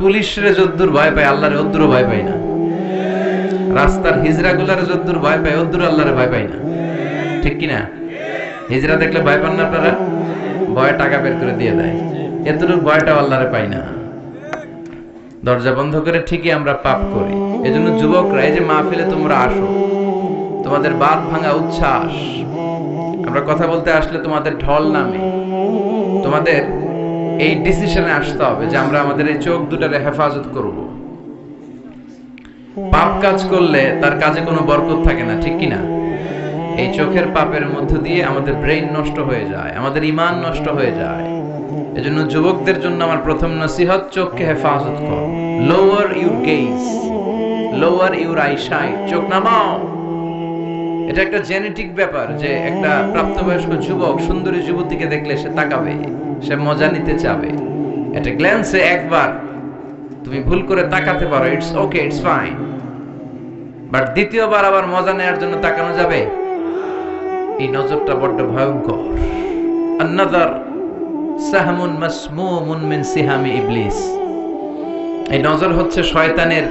পুলিশরে যদ্দুর ভয় পায় আল্লাহরে ওদ্দুর ভয় পাই না। রাস্তার হিজরা গুলারে যদ্দুর ভয় পায় ওদ্দুর আল্লাহরে ভয় পাই না, ঠিক কিনা? হিজরা দেখলে ভয় পান না আপনারা? ভয়ে টাকা বের করে দিয়ে দেয়, এতটুকু ভয়টা আল্লাহরে পাই না। দরজা বন্ধ করে ঠিকই আমরা পাপ করি। এজন্য যুবকরা, এই যে মাহফিলে তোমরা আসো, তোমাদের বাঁধ ভাঙা উচ্ছ্বাস, আমরা কথা বলতে আসলে তোমাদের ঢল নামে। তোমাদের এই ডিসিশনে আসতে হবে যে আমরা আমাদের এই চোখ দুটারে হেফাজত করব। পাপ কাজ করলে তার কাজে কোনো বরকত থাকে না, ঠিক কিনা? এই চোখের পাপের মধ্য দিয়ে আমাদের ব্রেইন নষ্ট হয়ে যায়, আমাদের ঈমান নষ্ট হয়ে যায়। এজন্য যুবকদের জন্য আমার প্রথম নসিহত, চোখকে হেফাজত করো। Lower your gauge, lower your eyesight, চোখ নামাও। এটা একটা জেনেটিক ব্যাপার যে একটা প্রাপ্তবয়স্ক যুবক সুন্দরী যুবতীকে দেখলে সে তাকাবে, সে মজা নিতে চাবে। এটা গ্ল্যান্সে একবার তুমি ভুল করে তাকাতে পারো, it's okay, it's fine, but দ্বিতীয়বার আবার মজা নেওয়ার জন্য তাকানো যাবে? এই নজরটা বড্ড ভয়ঙ্কর। আন-নাযার সাহমুন মাসমুমুন মিন সিহামি ইবলিস। এই নজর হচ্ছে শয়তানের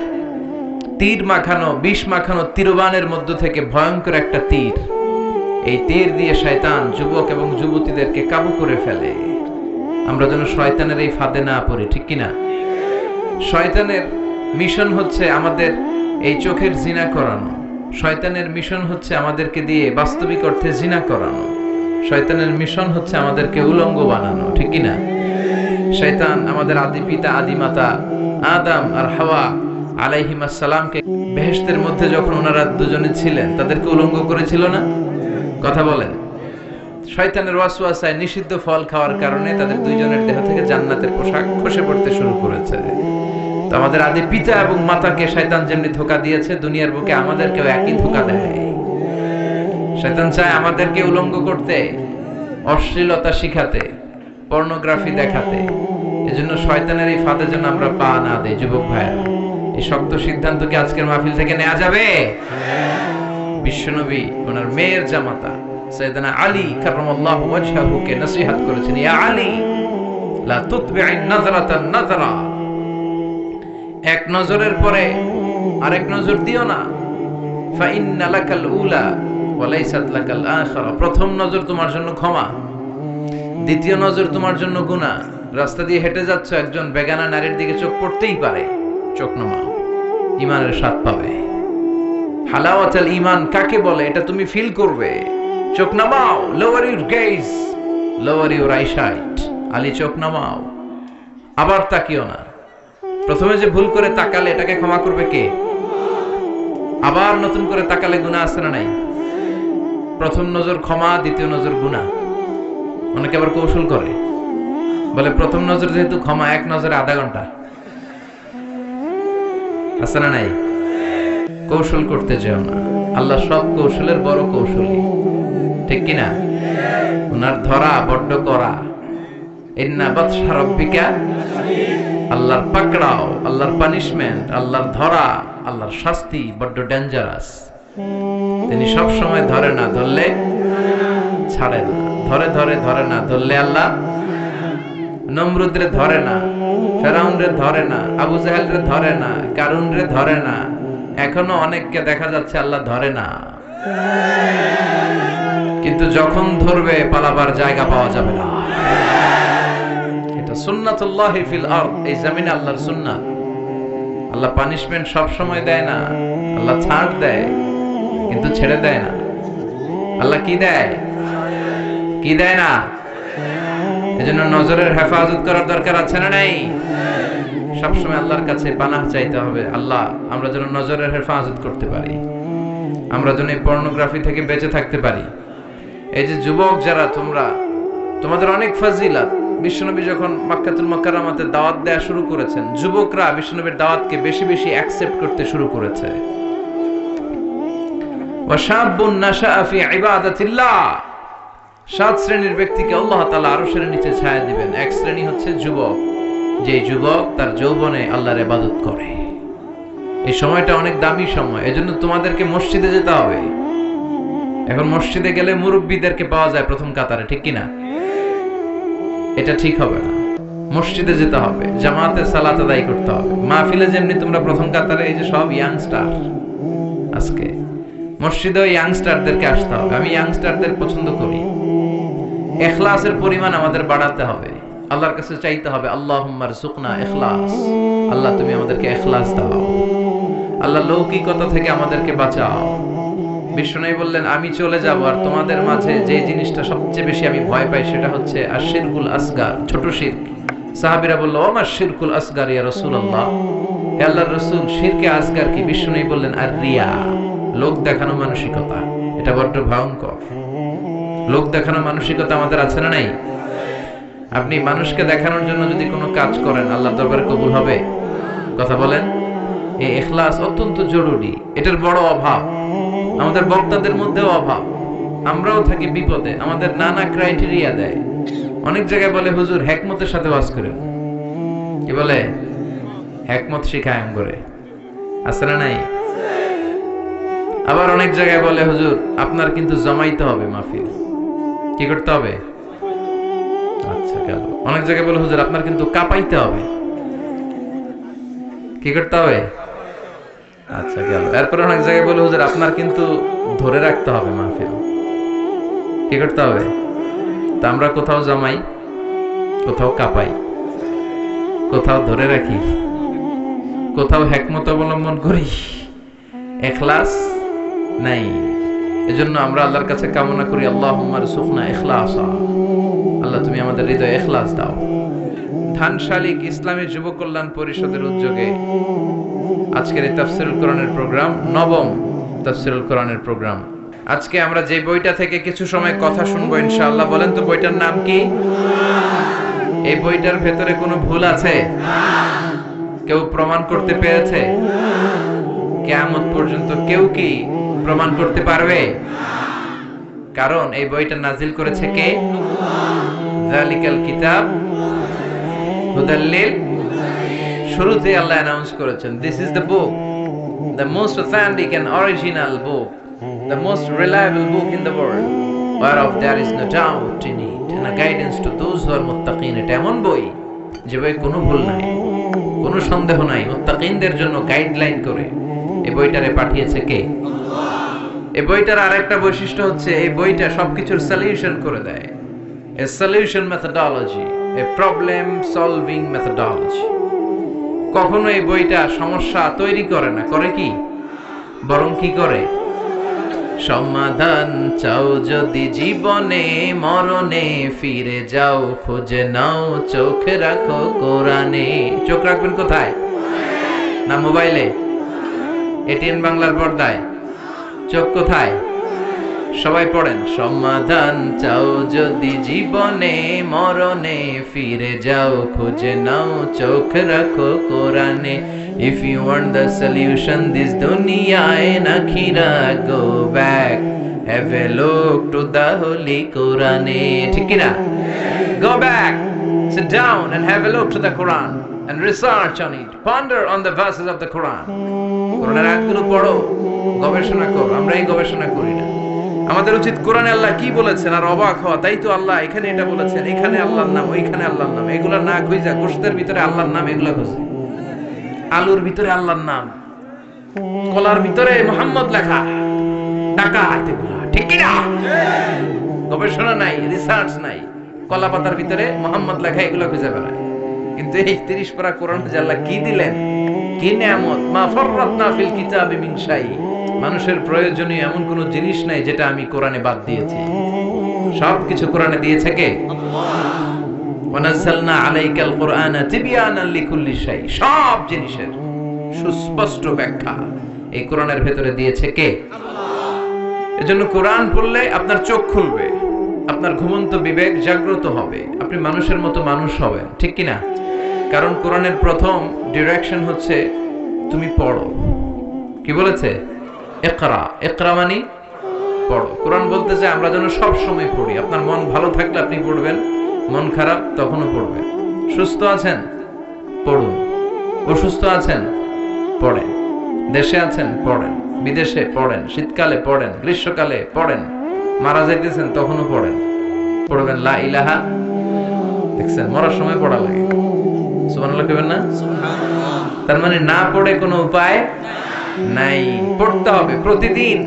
তীর মাখানো, বিষ মাখানো তীরবানের মধ্য থেকে ভয়ঙ্কর একটা তীর। এই তীর দিয়ে শয়তান যুবক এবং যুবতীদেরকে কাবু করে ফেলে। আমরা যেন শয়তানের এই ফাঁদে না পড়ি, ঠিক কিনা? শয়তানের মিশন হচ্ছে আমাদের এই চোখের জিনা করানো। শয়তানের মিশন হচ্ছে আমাদেরকে দিয়ে বাস্তবিক অর্থে জিনা করানো। শয়তানের মিশন হচ্ছে আমাদেরকে উলঙ্গ বানানো, ঠিক কিনা? শয়তান আমাদের আদি পিতা আদি মাতা আদম আর হাওয়া আলাইহিমাস সালামকে বেহেশতের মধ্যে যখন ওনারা দুজনে ছিলেন তাদেরকে উলঙ্গ করেছিল না? কথা বলেন। শয়তানের ওয়াসওয়াসায় নিষিদ্ধ ফল খাওয়ার কারণে তাদের দুইজনের দেহ থেকে জান্নাতের পোশাক খসে পড়তে শুরু করেছে। তো আমাদের আদি পিতা এবং মাতাকে শয়তান যেমনি ধোঁকা দিয়েছে, দুনিয়ার বুকে আমাদেরকেও একই ধোঁকা দেয়। শয়তান চায় আমাদেরকে উলঙ্গ করতে, অশ্লীলতা শিখাতে, পর্নোগ্রাফি দেখাতে। এজন্য শয়তানের এই ফাঁদে যেন আমরা পা না দেই। যুবক ভাইয়েরা, এই শক্ত সিদ্ধান্ত কি আজকের মাহফিল থেকে নেওয়া যাবে? বিশ্বনবী ওনার মেয়ের জামাতা সাইয়েদনা আলী কাররামাল্লাহু ওয়াজহাহুকে নসিহত করেছেন, ইয়া আলী লা তুতবি'ন নাযরাতান নাযরা, এক নজরের পরে আরেক নজর দিও না। ফা ইন্না লাকাল উলা ওয়া লাইসাত লাকাল আখিরা, প্রথম নজর তোমার জন্য ক্ষমা, দ্বিতীয় নজর তোমার জন্য গুনাহ। রাস্তা দিয়ে হেঁটে যাচ্ছ, একজন বেগানা নারীর দিকে চোখ পড়তেই পারে, চোখ নামাও, ঈমানের স্বাদ পাবে। হালাওয়াতুল ঈমান কাকে বলে এটা তুমি ফিল করবে। চোখ নামাও, lower your gauge, lower your eyesight. Ali চোখ নামাও, আবার তাকিও না। প্রথমে যে ভুল করে তাকালে এটাকে ক্ষমা করবে কে? আবার নতুন করে তাকালে গুনাহ আছে না নাই? প্রথম নজর ক্ষমা, দ্বিতীয় নজর গুনাহ। অনেকে আবার কৌশল করে, বলে প্রথম নজর যেহেতু ক্ষমা, এক নজরে আধা ঘন্টা। আছে না নাই? কৌশল করতে যেও না, আল্লাহ সব কৌশলের বড় কৌশলী, ঠিক কিনা? ওনার ধরা বড্ড করা। ইন্না বাতশা রাব্বিকা, আল্লাহর পাকড়াও, আল্লাহর পানিশমেন্ট, আল্লাহর ধরা, আল্লাহর শাস্তি বড্ড ডেঞ্জারাস। তিনি সব সময় ধরে না, ধরলে ছাড়ে না, ধরে ধরে ধরে না, ধরলে আল্লাহ। নমরুদরে ধরে না, ফেরাউনরে ধরে না, আবু জাহেলরে ধরে না, কারুনরে ধরে না, এখনো অনেককে দেখা যাচ্ছে আল্লাহ ধরে না। কিন্তু যখন ধরবে পালাবার জায়গা পাওয়া যাবে না। এটা সুন্নাতুল্লাহি ফিল আরদ, এই জমিনে আল্লাহর সুন্নাত। আল্লাহ পানিশমেন্ট সব সময় দেয় না, আল্লাহ ছাড় দেয় কিন্তু ছেড়ে দেয় না। আল্লাহ কি দেয়? কি দেয় না? এজন্য নজরের হেফাজত করার দরকার আছে না নাই? সবসময় আল্লাহর কাছে পানাহ চাইতে হবে, আল্লাহ আমরা যেন নজরের হেফাজত করতে পারি, আমরা যেন এই পর্নোগ্রাফি থেকে বেঁচে থাকতে পারি। এই যে যুবক যারা তোমরা, তোমাদের অনেক ফাজিলাত। বিশ্বনবী যখন মক্কাতুল মুকাররমাতে দাওয়াত দেয়া শুরু করেছেন, যুবকরা বিশ্বনবীর দাওয়াতকে বেশি বেশি অ্যাকসেপ্ট করতে শুরু করেছে। ওয়া শাবুন নাশাআ ফি ইবাদাতিল্লাহ, 7 শ্রেণীর ব্যক্তিকে আল্লাহ তাআলা আরশের নিচে ছায়া দিবেন। এক শ্রেণী হচ্ছে যুবক, যে যুবক তার যৌবনে আল্লাহর ইবাদত করে। এই সময়টা অনেক দামি সময়, এজন্য তোমাদেরকে মসজিদে যেতে হবে। এখন মসজিদে গেলে মুরব্বীদেরকে পাওয়া যায় প্রথম কাতারে, ঠিক কিনা? এটা ঠিক হবে না। মসজিদে যেতে হবে, জামাতে সালাত আদায় করতে হবে। মাহফিলে যেমনি তোমরা প্রথম কাতারে, এই যে সব ইয়াংস্টার, আজকে মসজিদে ইয়াংস্টারদেরকে আসতে হবে। আমি ইয়াংস্টারদের পছন্দ করি। ইখলাসের পরিমাণ আমাদের বাড়াতে হবে, আল্লাহর কাছে চাইতে হবে, আল্লাহুম্মা রযুকনা ইখলাস, আল্লাহ তুমি আমাদেরকে ইখলাস দাও, আল্লাহ লৌকিকতা থেকে আমাদেরকে বাঁচাও। বিষ্ণু বললেন, আমি চলে যাব আর তোমাদের মাঝে যে জিনিসটা সবচেয়ে বেশি আমি ভয় পাই সেটা হচ্ছে আশিরকুল আসগার, ছোট শিরক। সাহাবীরা বলল, ওমা শিরকুল আসগার ইয়া রাসূলুল্লাহ, হে আল্লাহর রাসূল, শিরকে আসগার কি? বিষ্ণু বললেন, আর রিয়া, লোক দেখানো মানসিকতা। এটা বড্ড ভয়ঙ্কর। লোক দেখানো মানসিকতা আমাদের আছে না নাই? আপনি মানুষকে দেখানোর জন্য যদি কোনো কাজ করেন, আল্লাহর দরবারে কবুল হবে? কথা বলেন। এই ইখলাস অত্যন্ত জরুরি, এটার বড় অভাব আমাদের বক্তাদের মধ্যেও অভাব। আমরাও থাকি বিপদে, আমাদের নানা ক্রাইটেরিয়া দেয়। অনেক জায়গায় বলে, হুজুর হিকমতের সাথে ওয়াজ করেন। কি বলে? হিকমত শিখায় আম করে, আছে না নাই? আবার অনেক জায়গায় বলে, হুজুর আপনার কিন্তু জমাইতে হবে মাহফিল। কি করতে হবে? আচ্ছা গেল। অনেক জায়গায় বলে, হুজুর আপনার কিন্তু কাঁপাইতে হবে। কি করতে হবে? আচ্ছা গেল। এরপর অনেক জায়গায় বলে, হুজুর আপনার কিন্তু ধরে রাখতে হবে মাহফিল। কি করতে হবে? তা আমরা কোথাও জমাই, কোথাও কাঁপাই, কোথাও ধরে রাখি, কোথাও হিকমত অবলম্বন করি, ইখলাস নাই। এজন্য আমরা আল্লাহর কাছে কামনা করি, আল্লাহুম্মা রযুকনা ইখলাসা, আল্লাহ তুমি আমাদের হৃদয়ে ইখলাস দাও। ধানশালিক ইসলামী যুব কল্যাণ পরিষদের উদ্যোগে আজকের এই তাফসীরুল কোরআনের প্রোগ্রাম, নবম তাফসীরুল কোরআনের প্রোগ্রাম। আজকে আমরা যে বইটা থেকে কিছু সময় কথা শুনবো ইনশাআল্লাহ, বলেন তো বইটার নাম কি? এই বইটার ভেতরে কোনো ভুল আছে? কেউ প্রমাণ করতে পেরেছে? কিয়ামত পর্যন্ত কেউ কি প্রমাণ করতে পারবে? কারণ এই বইটা নাজিল করেছে কে? যালিকাল কিতাব হুদাল লিল, শুরুতে আল্লাহ অ্যানাউন্স করেছেন, this is the book, the most authentic and original book, the most reliable book in the world, whereof there is no doubt in it, and a guidance to those who are muttaqin. এটা এমন বই যে বই কোনো ভুল নাই, কোনো সন্দেহ নাই, মুত্তাকিনদের জন্য গাইডলাইন করে এই বইটারে পাঠিয়েছে কে? এই বইটার আরেকটা বৈশিষ্ট্য হচ্ছে, এই বইটা সবকিছুর সলিউশন করে দেয়। A solution methodology, A problem solving methodology. কখনো এই বইটা সমস্যা তৈরি করে না, করে কি? বরং কি করে? সমাধান চাও যদি জীবনে, মরণে ফিরে যাও, খুঁজে নাও, চোখ রাখো কোরআনে। চোখ রাখবেন কোথায়? না মোবাইলে, এটিএন বাংলার পর্দায়? চোখ কোথায়? সবাই পড়েন, সমাধান চাও যদি জীবনে, মরণে ফিরে যাও, খুঁজে নাও, চোখ রাখো কোরআনে। If you want the solution this dunya and akhirah, go back, have a look to the holy Quran. ঠিক কি না? Go back, sit down and have a look to the Quran and research on it, ponder on the verses of the Quran. কোরআনের আয়াতগুলো পড়ো, গবেষণা করো। আমরা এই গবেষণা করি না। আমাদের উচিত কোরআনে আল্লাহ কি বলেছেন আর অবাক হওয়া, তাই তো আল্লাহ এখানে এটা বলেছেন, এখানে আল্লাহর নাম, ওইখানে আল্লাহর নাম। এগুলা না খুঁজা, গোশতের ভিতরে আল্লাহর নাম এগুলা খুঁজে, আলুর ভিতরে আল্লাহর নাম, কলার ভিতরে মুহাম্মদ লেখা, টাকা এগুলা, ঠিক কি না? গবেষণা নাই, রিসার্চ নাই, কলা পাতার ভিতরে মুহাম্মদ লেখা, এগুলা খুঁজে বেড়ায়। কিন্তু এই 30 পারা কোরআন যে আল্লাহ কি দিলেন, কি নিয়ামত! মা ফাররাতনা ফিল কিতাবি মিন শাই, মানুষের প্রয়োজনীয় এমন কোন জিনিস নাই যেটা আমি কোরআনে বাদ দিয়েছি। সবকিছু কোরআনে দিয়েছে কে? ওয়ানাযালনা আলাইকাল কুরআনা তিবয়ানান লিকুল্লি শাই, সব জিনিসের সুস্পষ্ট ব্যাখ্যা এই কোরআনের ভেতরে দিয়েছে কে? আল্লাহ। এজন্য কোরআন পড়লে আপনার চোখ খুলবে, আপনার ঘুমন্ত বিবেক জাগ্রত হবে, আপনি মানুষের মতো মানুষ হবেন, ঠিক কি না? কারণ কোরআনের প্রথম ডিরেকশন হচ্ছে তুমি পড়ো। কি বলেছে? ইকরা, ইকরা মানে পড়ো। কোরআন বলতেছে আমরা যেন সব সময় পড়ি। আপনার মন ভালো থাকলে আপনি পড়বেন, মন খারাপ তখনও পড়বেন। সুস্থ আছেন পড়ুন, অসুস্থ আছেন পড়েন, দেশে আছেন পড়েন, বিদেশে পড়েন, শীতকালে পড়েন, গ্রীষ্মকালে পড়েন, মারা যাইতেছেন তখনও পড়েন। পড়বেন লা ইলাহা দেখছেন, মরার সময় পড়া লাগে। সুবহানাল্লাহ কইবেন না? তার মানে না পড়ে কোনো উপায় নাই, পড়তে হবে প্রতিদিন।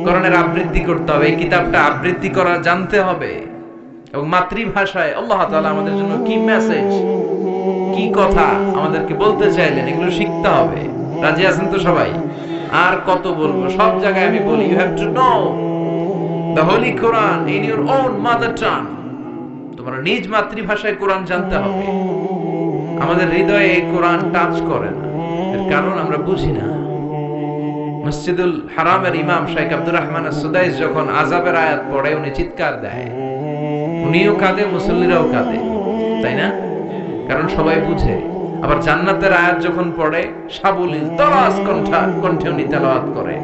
কোরআনের আবৃত্তি করতে হবে, এই কিতাবটা আবৃত্তি করা জানতে হবে, এবং মাতৃভাষায় আল্লাহ তাআলা আমাদের জন্য কি মেসেজ, কি কথা আমাদেরকে বলতে চাইলেন, এগুলো শিখতে হবে। রাজি আছেন তো সবাই? আর কত বলবো, সব জায়গায় আমি বলি, you have to know the holy Quran in your own mother tongue. তোমার নিজ মাতৃভাষায় কোরআন জানতে হবে। আমাদের হৃদয়ে এই কোরআন টাচ করে না, এর কারণ আমরা বুঝি না। মসজিদুল হারামের ইমাম শাইখ আব্দুর রহমান আস-সুদাইস যখন আযাবের আয়াত পড়ে, উনি চিৎকার দেয়, উনিও কাঁদে, মুসল্লিরাও কাঁদে, তাই না? কারণ সবাই বুঝে। আবার জান্নাতের আয়াত যখন পড়ে, সাবলীল তরাস কণ্ঠে উনি তেলাওয়াত করে,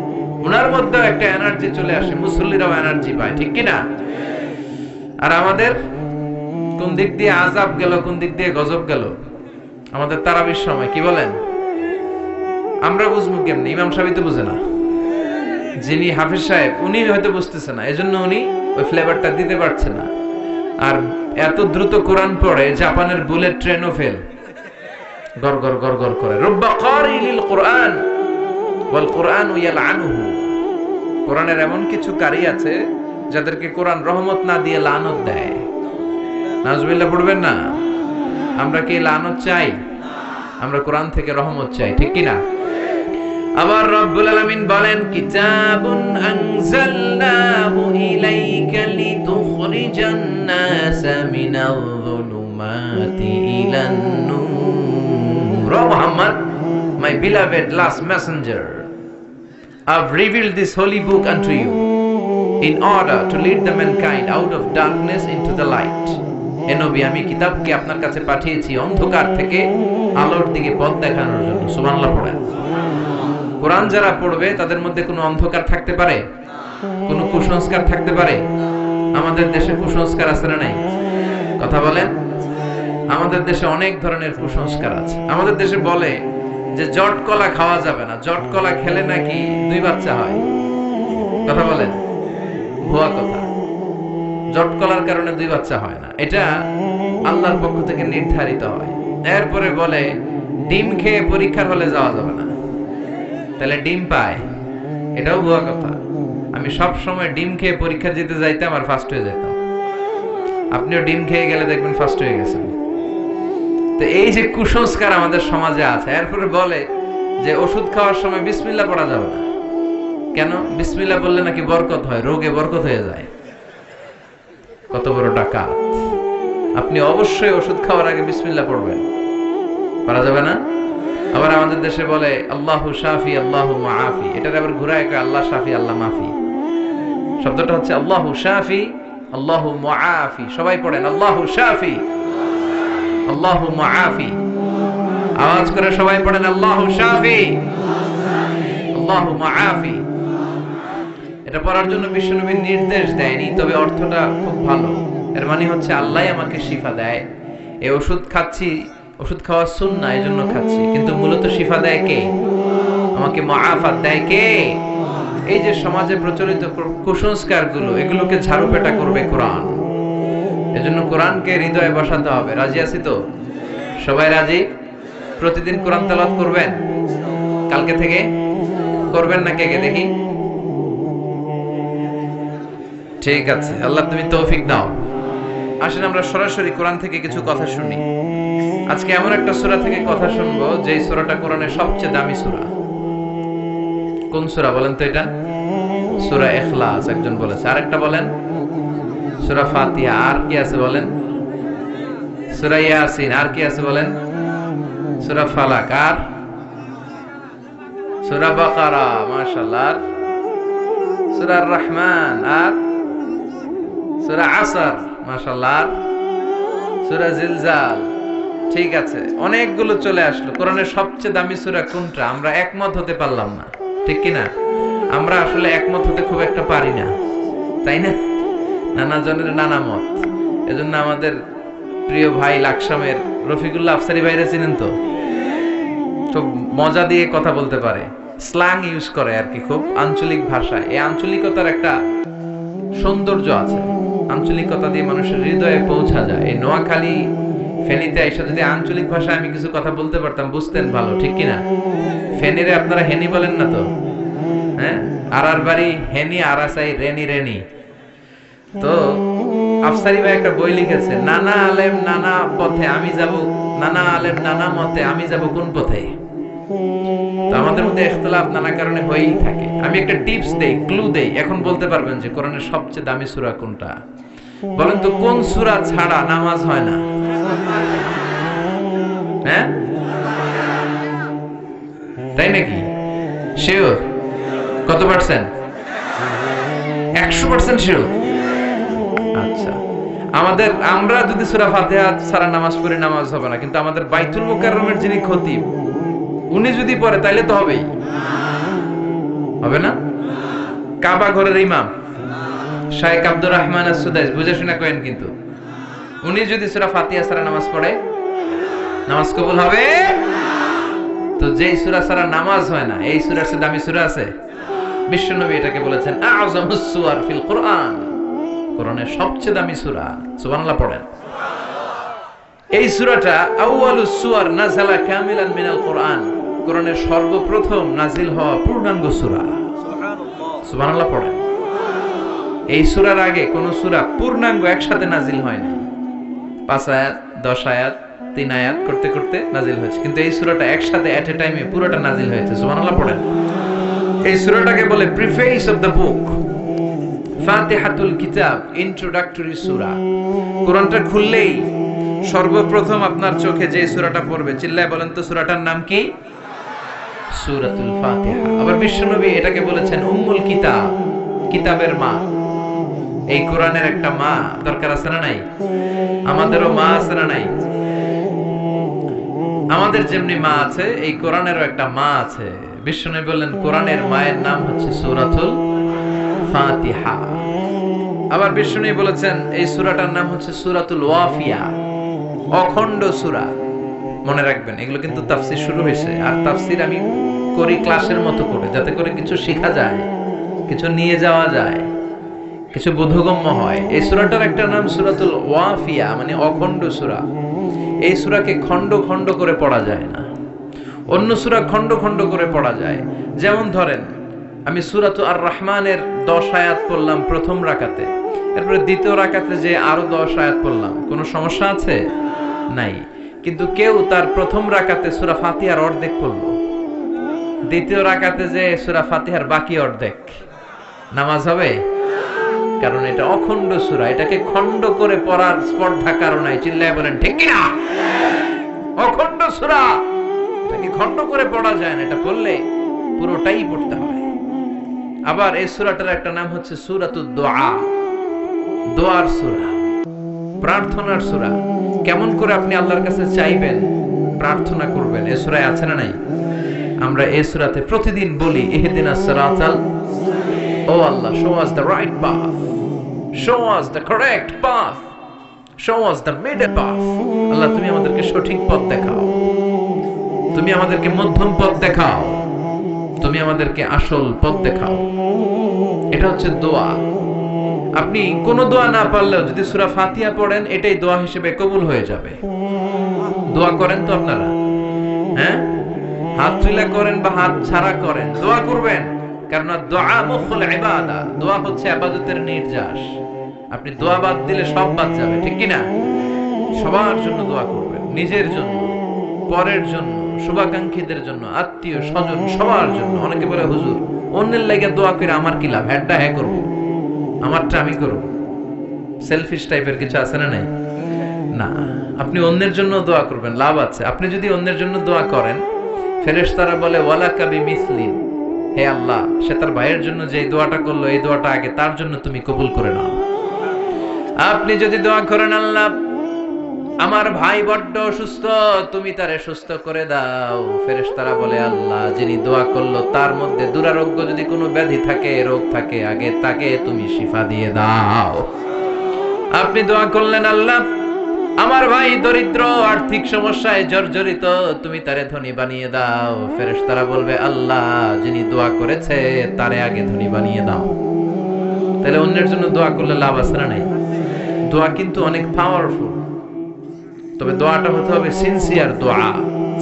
উনার মধ্যে একটা এনার্জি চলে আসে, মুসল্লিরাও এনার্জি পায়, ঠিক কিনা? আর আমাদের কোন দিক দিয়ে আযাব গেল, কোন দিক দিয়ে গজব গেল আমাদের তারাবির সময়, কি বলেন? আমরা বুঝবো কেমনে? ইমাম সাহেব তো বুঝে না, যিনি হাফেজ সাহেব উনি হয়তো বুঝতেছে না, এজন্য উনি ওই ফ্লেভারটা দিতে পারছে না। আর এত দ্রুত কোরআন পড়ে, জাপানের বুলেট ট্রেনও ফেল, গর গর গর গর করে। রুব্বা কারিলিল কোরআন ওয়াল কোরআন ইয়ালআনুহু। কোরআনের এমন কিছু কারি আছে যাদেরকে কোরআন রহমত না দিয়ে লানত দেয়। নাউজুবিল্লাহ পড়বেন না? আমরা কি লানত চাই? আমরা কোরআন থেকে রহমত চাই, ঠিক কি না? আবার রব্বুল আলামিন বলেন, কিতাবুন আনজালনাহু ইলাইকা লিতুখরিজান নাসা মিনাল যুলুমাতি ইলান নূর। ও Muhammad, my beloved last messenger, I've revealed this holy book unto you in order to lead the mankind out of darkness into the light. হে নবী, আমি কিতাবকে আপনার কাছে পাঠিয়েছি অন্ধকার থেকে আলোর দিকে পথ দেখানোর জন্য। সুবহানাল্লাহ পড়েন। কোরআন যারা পড়বে তাদের মধ্যে কোনো অন্ধকার থাকতে পারে? কোনো কুসংস্কার থাকতে পারে? আমাদের দেশে কুসংস্কার আছে না নাই? কথা বলেন। আমাদের দেশে অনেক ধরনের কুসংস্কার আছে। আমাদের দেশে বলে যে জট কলা খাওয়া যাবে না, জট কলা খেলে নাকি 2 বাচ্চা হয়। কথা বলেন, ভুয়া কথা। জট কলার কারণে 2 বাচ্চা হয় না, এটা আল্লাহর পক্ষ থেকে নির্ধারিত হয়। এরপরে বলে ডিম খেয়ে পরীক্ষার হলে যাওয়া যাবে না, তাহলে ডিম পায়, এটাও ভুয়া কথা। আমি সব সময় ডিম খেয়ে পরীক্ষা দিতে যাইতাম আর ফার্স্ট হয়ে যেতাম। আপনিও ডিম খেয়ে গেলে দেখবেন ফার্স্ট হয়ে গেছেন। তো এই যে কুসংস্কার আমাদের সমাজে আছে। এরপরে বলে যে ওষুধ খাওয়ার সময় বিসমিল্লাহ পড়া যাবে না। কেন? বিসমিল্লাহ বললে নাকি বরকত হয়, রোগে বরকত হয়ে যায়। কত বড় ডাকাত! আপনি অবশ্যই ওষুধ খাওয়ার আগে বিসমিল্লাহ পড়বেন, পারা যাবে না। আবার আমাদের দেশে বলে আল্লাহু শাফি আল্লাহু মুআফি, এটার আবার ঘুরায় কয় আল্লাহ শাফি আল্লাহ মাফি। শব্দটা হচ্ছে আল্লাহু শাফি আল্লাহু মুআফি। সবাই পড়েন আল্লাহু শাফি আল্লাহু মুআফি। আওয়াজ করে সবাই পড়েন আল্লাহু শাফি আল্লাহু মুআফি। এটা পড়ার জন্য বিশ্বনবী নির্দেশ দেয়নি, তবে অর্থটা খুব ভালো। এর মানে হচ্ছে আল্লাহ আমাকে শিফা দেয়। এই ওষুধ খাচ্ছি, ওষুধ খাওয়া সুন্নাহ, এজন্য খাচ্ছি, কিন্তু মূলত শিফা দেয় কে? আমাকে মুআফাত দেয় কে? এই যে সমাজে প্রচলিত কুসংস্কার গুলো, এগুলোকে ঝাড়ুপেটা করবে কোরআন। এজন্য কোরআনকে হৃদয়ে বসাতে হবে। রাজি আছি তো? সবাই রাজি? প্রতিদিন কোরআন তেলাওয়াত করবেন? কালকে থেকে করবেন না? কে কে দেখি? ঠিক আছে, আল্লাহ তুমি তৌফিক দাও। আসেন আমরা সরাসরি কোরআন থেকে কিছু কথা শুনি। আজকে এমন একটা সূরা থেকে কথা শুনবো যে সূরাটা কোরআনের সবচেয়ে দামি সূরা। কোন সূরা বলেন তো? এটা সূরা ইখলাস একজন বলেছে, আরেকটা বলেন সূরা ফাতিহা, আর কি আছে বলেন? সূরা ইয়াসিন, আর কি আছে বলেন? সূরা ফালাক, আর সূরা বাকারা, মাশাআল্লাহ, সূরা আর রহমান, আর সূরা আসর, মাশাআল্লাহ, সূরা জিলজাল। ঠিক আছে, অনেকগুলো চলে আসলো। কোরআনের সবচেয়ে দামি সূরা কোনটা? আমরা একমত হতে পারলাম না, ঠিক কি না? আমরা আসলে একমত হতে খুব একটা পারি না, তাই না? নানা জনের নানা মত। এজন্য আমাদের প্রিয় ভাই লাকসামের রফিকুল্লাহ আফসারি ভাইরা চিনেন তো? খুব মজা দিয়ে কথা বলতে পারে, স্ল্যাং ইউজ করে আর কি, খুব আঞ্চলিক ভাষায়। এই আঞ্চলিকতার একটা সৌন্দর্য আছে, আঞ্চলিকতা দিয়ে মানুষের হৃদয়ে পৌঁছা যায়। এই নোয়াখালী ফেনীতে এসে যদি আঞ্চলিক ভাষায় আমি কিছু কথা বলতে পারতাম, বুঝতেন ভালো, ঠিক কিনা? ফেনীরে আপনারা হেনি বলেন না তো? হ্যাঁ, আর বাড়ি হেনি, আরাসাই রেনি রেনি। তো আফসারি ভাই একটা বই লিখেছে, নানা আলেম নানা পথে আমি যাব, নানা আলেম নানা মতে আমি যাব কোন পথে। তো আমাদের মধ্যে ইখতিলাফ নানা কারণে হয়েই থাকে। আমি একটা টিপস দেই, ক্লু দেই, এখন বলতে পারবেন যে কোরআনের সবচেয়ে দামি সূরা কোনটা। বলেন তো কোন সূরা ছাড়া নামাজ হয় না? হ্যাঁ, তাই নাকি? শিওর? কত পার্সেন্ট? 100% শিওর? আচ্ছা, আমরা যদি সূরা ফাতিহা ছাড়া নামাজ পড়ি নামাজ হবে না, কিন্তু আমাদের বাইতুল মুকাররমের যিনি খতিব উনি যদি পড়ে তাইলে তো হবেই, হবে না? কাবা ঘরের ইমাম শাইখ আব্দুর রহমান আস-সুদাইস, বুঝে শুনে করেন, কিন্তু উনি যদি সূরা ফাতিহা ছাড়া নামাজ পড়ে নামাজ কবুল হবে? তো যেই সূরা ছাড়া নামাজ হয় না, এই সূরার চেয়ে দামি সূরা আছে? বিশ্বনবী এটাকে বলেছেন আযমুস সুওয়ার ফিল কুরআন, কোরআনের সবচেয়ে দামি সূরা। সুবহানাল্লাহ পড়েন। এই সূরাটা আউয়ালুস সুওয়ার নাযালা কামিলান মিনাল কুরআন, কোরআনের সর্বপ্রথম নাজিল হওয়া পূর্ণাঙ্গ সূরা। সুবহানাল্লাহ, সুবহানাল্লাহ পড়েন। এই সূরার আগে কোন সূরা পূর্ণাঙ্গ একসাথে নাজিল হয়নি। 5 আয়াত, 10 আয়াত, 3 আয়াত করতে করতে নাজিল হয়েছে, কিন্তু এই সূরাটা একসাথে এট এ টাইমে পুরোটা নাজিল হয়েছে। সুবহানাল্লাহ পড়েন। এই সূরাটাকে বলে প্রিফেস অফ দ্য বুক, ফাতিহাতুল কিতাব, ইন্ট্রোডাক্টরি সূরা। কোরআনটা খুললেই সর্বপ্রথম আপনার চোখে যে সূরাটা পড়বে, চিল্লায় বলেন তো সূরাটার নাম কি? সূরাতুল ফাতিহা। আবার বিশ্বনবী এটাকে বলেছেন উম্মুল কিতাব, কিতাবের মা। এই কোরআনের একটা মা দরকার আছে না নাই? আমাদেরও মা আছে না নাই? আমাদের যেমনি মা আছে, এই কোরআনেরও একটা মা আছে। বিশ্বনবী বললেন কোরআনের মায়ের নাম হচ্ছে সূরাতুল ফাতিহা। আবার বিশ্বনবী বলেছেন এই সূরাটার নাম হচ্ছে সূরাতুল ওয়াফিয়া, অখণ্ড সূরা। মনে রাখবেন, এগুলো কিন্তু তাফসীর শুরু হয়েছে, আর তাফসীর আমি করি ক্লাসের মতো করে, যাতে করে কিছু শেখা যায়, কিছু নিয়ে যাওয়া যায়, কিছু বোধগম্য হয়। এই সূরাটার একটা নাম সূরাতুল ওয়াফিয়া, মানে অখণ্ড সূরা। এই সূরাকে খণ্ড খণ্ড করে পড়া যায় না, অন্য সূরা খণ্ড খণ্ড করে পড়া যায়। যেমন ধরেন, আমি সূরাতুল আর রহমানের 10 আয়াত পড়লাম প্রথম রাকাতে, এরপরে দ্বিতীয় রাকাতে যে আরো 10 আয়াত পড়লাম, কোনো সমস্যা আছে? নাই। কিন্তু কেউ তার প্রথম রাকাতে সূরা ফাতিহার অর্ধেক পড়লো, দ্বিতীয় রাকাতে যে সূরা ফাতিহার বাকি অর্ধেক, নামাজ হবে? কারণ এটা অখণ্ড সূরা, এটাকে খণ্ড করে পড়ার স্পর্ধা কারণ নাই। চিল্লায় বলেন ঠিক কিনা? অখণ্ড সূরা, এটাকে খণ্ড করে পড়া যায় না, এটা পড়লে পুরোটাই পড়তে হয়। আবার এই সূরাটার একটা নাম হচ্ছে সূরাতুদ দুআ, দোয়ার সূরা, প্রার্থনার সূরা। কেমন করে আপনি আল্লাহর কাছে চাইবেন, প্রার্থনা করবেন, এই সূরায় আছে না নাই? আমরা এই সূরাতে প্রতিদিন বলি ইহদিনাস সিরাতাল, ও আল্লাহ, show us the right path, show us the correct path, show us the middle path। আল্লাহ তুমি আমাদেরকে সঠিক পথ দেখাও, তুমি আমাদেরকে মধ্যম পথ দেখাও, তুমি আমাদেরকে আসল পথ দেখাও। এটা হচ্ছে দোয়া। আপনি কোন দোয়া না পারলেও যদি সূরা ফাতিহা পড়েন, এটাই দোয়া হিসেবে কবুল হয়ে যাবে। দোয়া করেন তো আপনারা? হ্যাঁ, হাত তুলে করেন বা হাত ছাড়া করেন, দোয়া করবেন। কারণ দোয়া মুখুল ইবাদা, দোয়া হচ্ছে ইবাদতের নির্যাস। আপনি দোয়া বাদ দিলে সব বাদ যাবে, ঠিক কি না? সবার জন্য দোয়া করবেন, নিজের জন্য, পরের জন্য, শুভাকাঙ্ক্ষীদের জন্য, আত্মীয় স্বজন, সবার জন্য। অনেকে বলে হুজুর অন্যের লাগি দোয়া করে আমার কি লাভ, হ্যাঁ হ্যাঁ করবো, আমারটা আমি করব। সেলফিশ টাইপের কিছু আছে না নাই? না, আপনি অন্যের জন্য দোয়া করবেন, লাভ আছে। আপনি যদি অন্যের জন্য দোয়া করেন, ফেরেশতারা বলে ওয়ালাকা বিমিসলিন, হে আল্লাহ, সে তার ভাইয়ের জন্য যে দোয়াটা করলো, এই দোয়াটা আগে তার জন্য তুমি কবুল করে নাও। আপনি যদি দোয়া করেন আল্লাহ আমার ভাই বড্ড অসুস্থ, তুমি তারে সুস্থ করে দাও, ফেরেশতারা বলে আল্লাহ যিনি দোয়া করলো তার মধ্যে দুরারোগ্য যদি কোনো ব্যাধি থাকে, রোগ থাকে, আগে তাকে তুমি শিফা দিয়ে দাও। আপনি দোয়া করলেন আল্লাহ আমার ভাই দরিদ্র, আর্থিক সমস্যায় জর্জরিত, তুমি তারে ধনী বানিয়ে দাও, ফেরেশতারা বলবে আল্লাহ যিনি দোয়া করেছে তারে আগে ধনী বানিয়ে দাও। তাহলে অন্যের জন্য দোয়া করলে লাভ আছে না নাই? দোয়া কিন্তু অনেক পাওয়ারফুল। তবে দোয়াটা হতে হবে সিনসিয়ার দোয়া।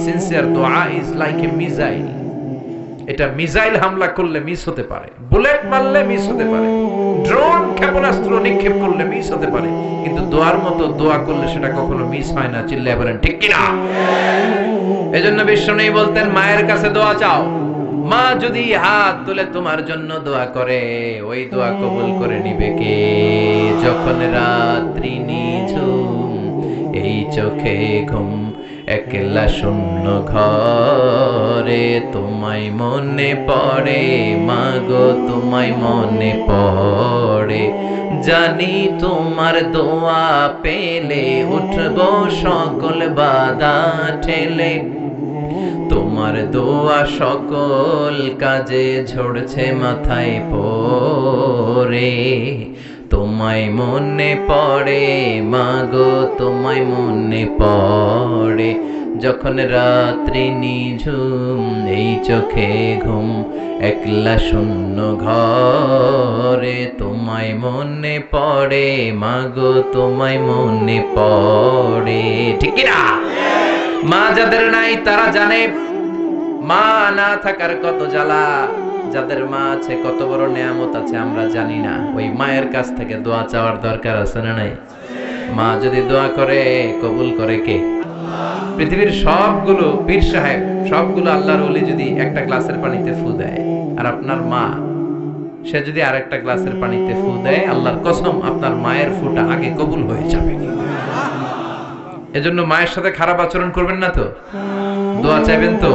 সিনসিয়ার দোয়া ইজ লাইক এ মিসাইল। এটা মিসাইল হামলা করলে মিস হতে পারে, বুলেট মারলে মিস হতে পারে, ড্রোন ক্ষেপণাস্ত্র নিক্ষেপ করলে মিস হতে পারে, কিন্তু দোয়ার মতো দোয়া করলে সেটা কখনো মিস হয় না। চিল্লায় বলেন ঠিক কিনা? এজন্য বিষ্ণু বলতেন মায়ের কাছে দোয়া চাও। মা যদি হাত তুলে তোমার জন্য দোয়া করে, ওই দোয়া কবুল করে নিবে কে? যখন রাত্রি নিঝুম, এই চোখে ঘুম, একলা শূন্য ঘরে, তোমায় মনে পড়ে মাগো, তোমায় মনে পড়ে, জানি তোমার দোয়া পেলে উঠবো সকল বাধা ঠেলে, তোমার দোয়া সকল কাজে ঝরছে মাথায় পড়ে, তোমায় মনে পড়ে মাগো, তোমায় মনে পড়ে, যখন রাত্রি নিঝুম, এই চোখে ঘুম, একলা শূন্য ঘরে, তোমায় মনে পড়ে মাগো, তোমায় মনে পড়ে। ঠিক না? মা যাদের নাই তারা জানে মা না থাকার কত জ্বালা। যাদের মা আছে কত বড় নেয়ামত আছে আমরা জানি না। ওই মায়ের কাছ থেকে দোয়া চাওয়ার দরকার আছে না নাই? মা যদি দোয়া করে, কবুল করে কে? পৃথিবীর সবগুলো পীর সাহেব, সবগুলো আল্লাহর ওলি যদি একটা গ্লাসের পানিতে ফু দেয়, আর আপনার মা সে যদি আরেকটা গ্লাসের পানিতে ফু দেয়, আল্লাহর কসম আপনার মায়ের ফুটা আগে কবুল হয়ে যাবে। এজন্য মায়ের সাথে খারাপ আচরণ করবেন না তো, দোয়া চাইবেন তো।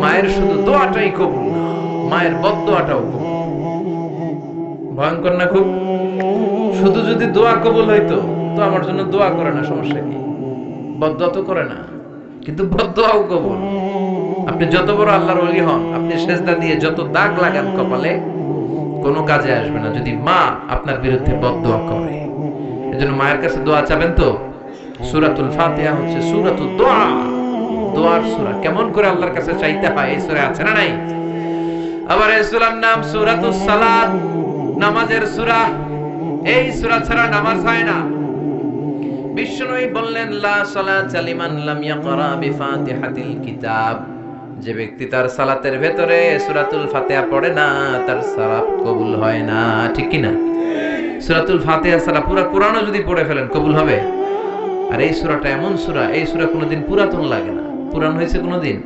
মায়ের শুধু দোয়াটাই কবুল না, মায়ের বদদোয়াটাও কবুল। ভয়ঙ্কর না খুব? শুধু যদি দোয়া কবুল হইতো তো আমার জন্য দোয়া করে না, সমস্যা কি? বদদোয়া তো করে না, কিন্তু বদদোয়াও কবুল। আপনি যত বড় আল্লাহর ওলি হন, আপনি সেজদা দিয়ে যত দাগ লাগান কপালে, কোনো কাজে আসবে না যদি মা আপনার বিরুদ্ধে বদদোয়া করে। এজন্য মায়ের কাছে দোয়া চাবেন তো। সূরাতুল ফাতিহা হচ্ছে সূরাতুদ দোয়া, দোয়ার সূরা। কেমন করে আল্লাহর কাছে চাইতে হয় এই সূরা আছে না নাই? আবার এই সূরার নাম সূরাতুস সালাত, নামাজের সূরা। এই সূরা ছাড়া নামাজ হয় না। বিশ্বনবী বললেন লা সালাতা লিমান লাম ইয়াকরা বিফাতিহাতিল কিতাব। যে ব্যক্তি তার সালাতের ভেতরে সূরাতুল ফাতিহা পড়ে না, তার সালাত কবুল হয় না। ঠিক কি না? সূরাতুল ফাতিহা ছাড়া পুরো কোরআনও যদি পড়ে ফেলেন কবুল হবে? আর এই সূরাটা এমন সূরা, এই সূরা কোনোদিন পুরাতন লাগে না। পুরান হয়েছে কোনোদিন?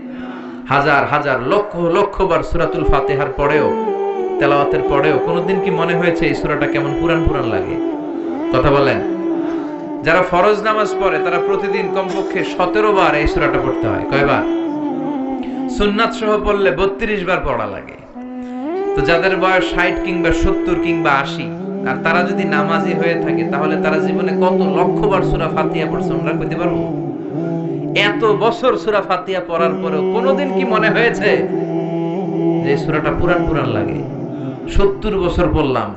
হাজার হাজার লক্ষ লক্ষ বার সূরাতুল ফাতিহার পড়েও, তেলাওয়াতের পড়েও কোনোদিন কি মনে হয়েছে এই সূরাটা কেমন পুরান পুরান লাগে? কথা বলেন। যারা ফরজ নামাজ পড়ে তারা প্রতিদিন কমপক্ষে 17 বার এই সূরাটা পড়তে হয়। কয়বার? সুন্নাত সহ পড়লে 32 বার পড়া লাগে। তো যাদের বয়স 60 কিংবা 70 কিংবা 80, আর তারা যদি নামাজি হয়ে থাকে, তাহলে তারা জীবনে কত লক্ষবার সূরা ফাতিহা পড়ছে আমরা কইতে পারবো? এত বছর সূরা ফাতিহা পড়ার পরেও কোনোদিন কি মনে হয়েছে যে সূরাটা পুরান পুরান লাগে? 70 বছর পড়লাম,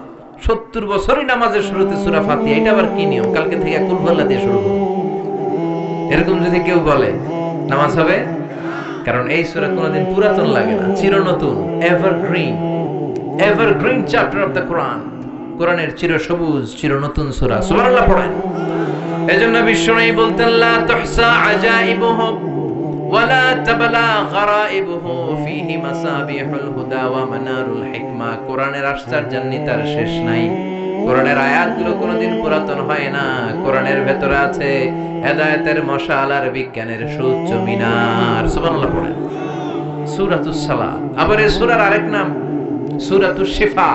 70 বছরই নামাজের শুরুতে সূরা ফাতিহা, এটা আবার কি নিয়ম? কালকে থেকে কুল হুয়াল্লাহ দিয়ে শুরু করব, এরকম যদি কেউ বলে নামাজ হবে? কারণ এই সূরা কোনোদিন পুরাতন লাগে না, চিরনতুন, evergreen, evergreen chapter of the Quran. কোরআনের চিরসবুজ চিরনতুন সূরা। সুবহানাল্লাহ পড়েন। এজন্য বিশ্বনবী বলতেন লা তুহসা আজাইবুহু ওয়ালা তাবলা গরাইবুহু ফীহি মাসাবিহুল হুদা ওয়া মানারুল হিকমা। কোরআনের আশ্চর্যান্বিতার শেষ নাই। কোরআনের আয়াতগুলো কোনোদিন পুরাতন হয় না। কোরআনের ভেতরে আছে হেদায়েতের মশাল আর বিজ্ঞানের সুউচ্চ মিনার। সুবহানাল্লাহ পড়েন। সূরাতুস সালাত। আবার এই সূরার আরেক নাম সূরাতুশ শিফা,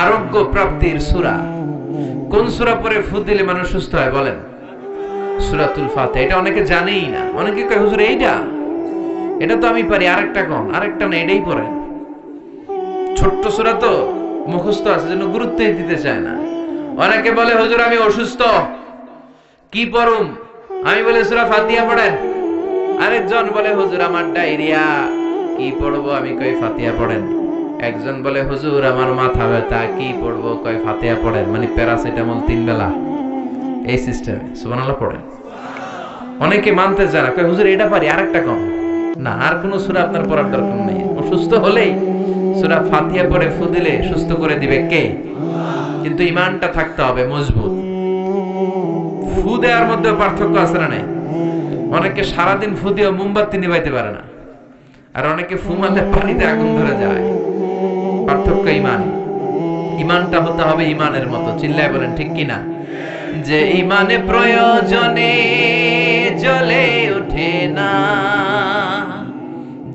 আরোগ্য প্রাপ্তির সূরা। কোন সূরা পড়ে ফু দিলে মানুষ সুস্থ হয় বলেন? সূরাতুল ফাতিহা। এটা অনেকে জানেই না। অনেকে কয় হুজুর এইটা, এটা তো আমি পারি, আরেকটা কোন? আরেকটা না, এটাই পড়েন। ছোট্ট সূরা তো মুখস্থ আছে, জন্য গুরুত্বই দিতে চায় না। অনেকে বলে হুজুর আমি অসুস্থ, কি পড়ুম? আমি বলে সূরা ফাতিহা পড়েন। আরেকজন বলে হুজুর আমার ডায়রিয়া, কি পড়বো? আমি কই ফাতিহা পড়েন। একজন বলে হুজুর আমার মাথা ব্যথা, কি পড়বো? কয় ফাতিহা পড়েন। মানে প্যারাসিটামল 3 বেলা, এই সিস্টেমে। সুবহানাল্লাহ পড়েন। অনেকে মানতে চায় না, কয় হুজুর এটা পারি, আরেকটা কম। না, আর কোনো সূরা আপনার পড়ার দরকার নেই। অসুস্থ হলেই সূরা ফাতিহা পড়ে ফু দিলে সুস্থ করে দিবে কে? কিন্তু ঈমানটা থাকতে হবে মজবুত। ফু দেওয়ার মধ্যে পার্থক্য আছে না নাই? অনেকে সারাদিন ফু দিয়ে মোমবাতি নিভাইতে পারে না, আর অনেকে ফু মারলে পানিতে আগুন ধরে যায়। পার্থক্য ইমান। ইমানটা হতে হবে ইমানের মতো। চিল্লায় বলেন ঠিক কিনা? যে ইমানে প্রয়োজনে জ্বলে ওঠে না,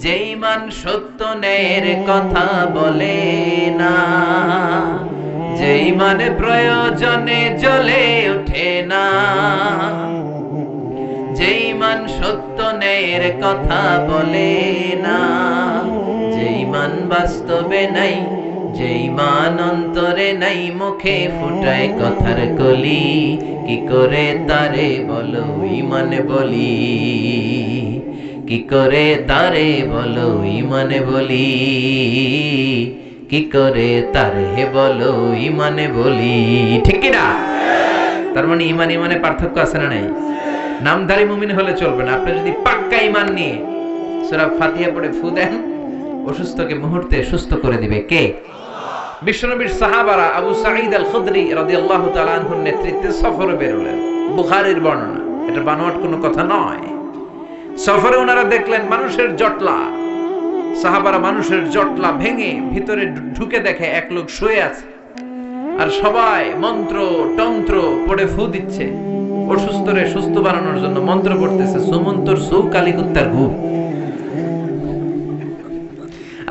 যে ইমান সত্য ন্যায়ের কথা বলে না, যে ইমানে প্রয়োজনে জ্বলে ওঠে না, যে ইমান সত্য ন্যায়ের কথা বলে না, যে ইমান বাস্তবে নাই, যে ইমান অন্তরে নাই, মুখে ফুটায় কথার কলি, কি করে তারে বলো ইমানে বলি, কি করে তারে বলো ইমানে বলি, কি করে তারে বলো ইমানে বলি। ঠিক কিনা? তার মানে ইমান ইমানে পার্থক্য আছে না নাই? নামধারী মুমিন হলে চলবে না। আপনি যদি পাক্কা ইমান নিয়ে সূরা ফাতিহা পড়ে ফু দেন, অসুস্থকে মুহূর্তে সুস্থ করে দিবে কে? বিশ্বনবীর সাহাবারা আবু সাঈদ আল খুদরি রাদিয়াল্লাহু তাআলা আনহুর নেতৃত্বে সফরে বেরোলেন। বুখারীর বর্ণনা, এটা বানোয়াট কোনো কথা নয়। সফরে ওনারা দেখলেন মানুষের জটলা। সাহাবারা মানুষের জটলা ভেঙে ভিতরে ঢুকে দেখে এক লোক শুয়ে আছে, আর সবাই মন্ত্র তন্ত্র পড়ে ফু দিচ্ছে। অসুস্থরে সুস্থ বানানোর জন্য মন্ত্র পড়তেছে। সুমন্তর সু কালী কুত্তার ঘু।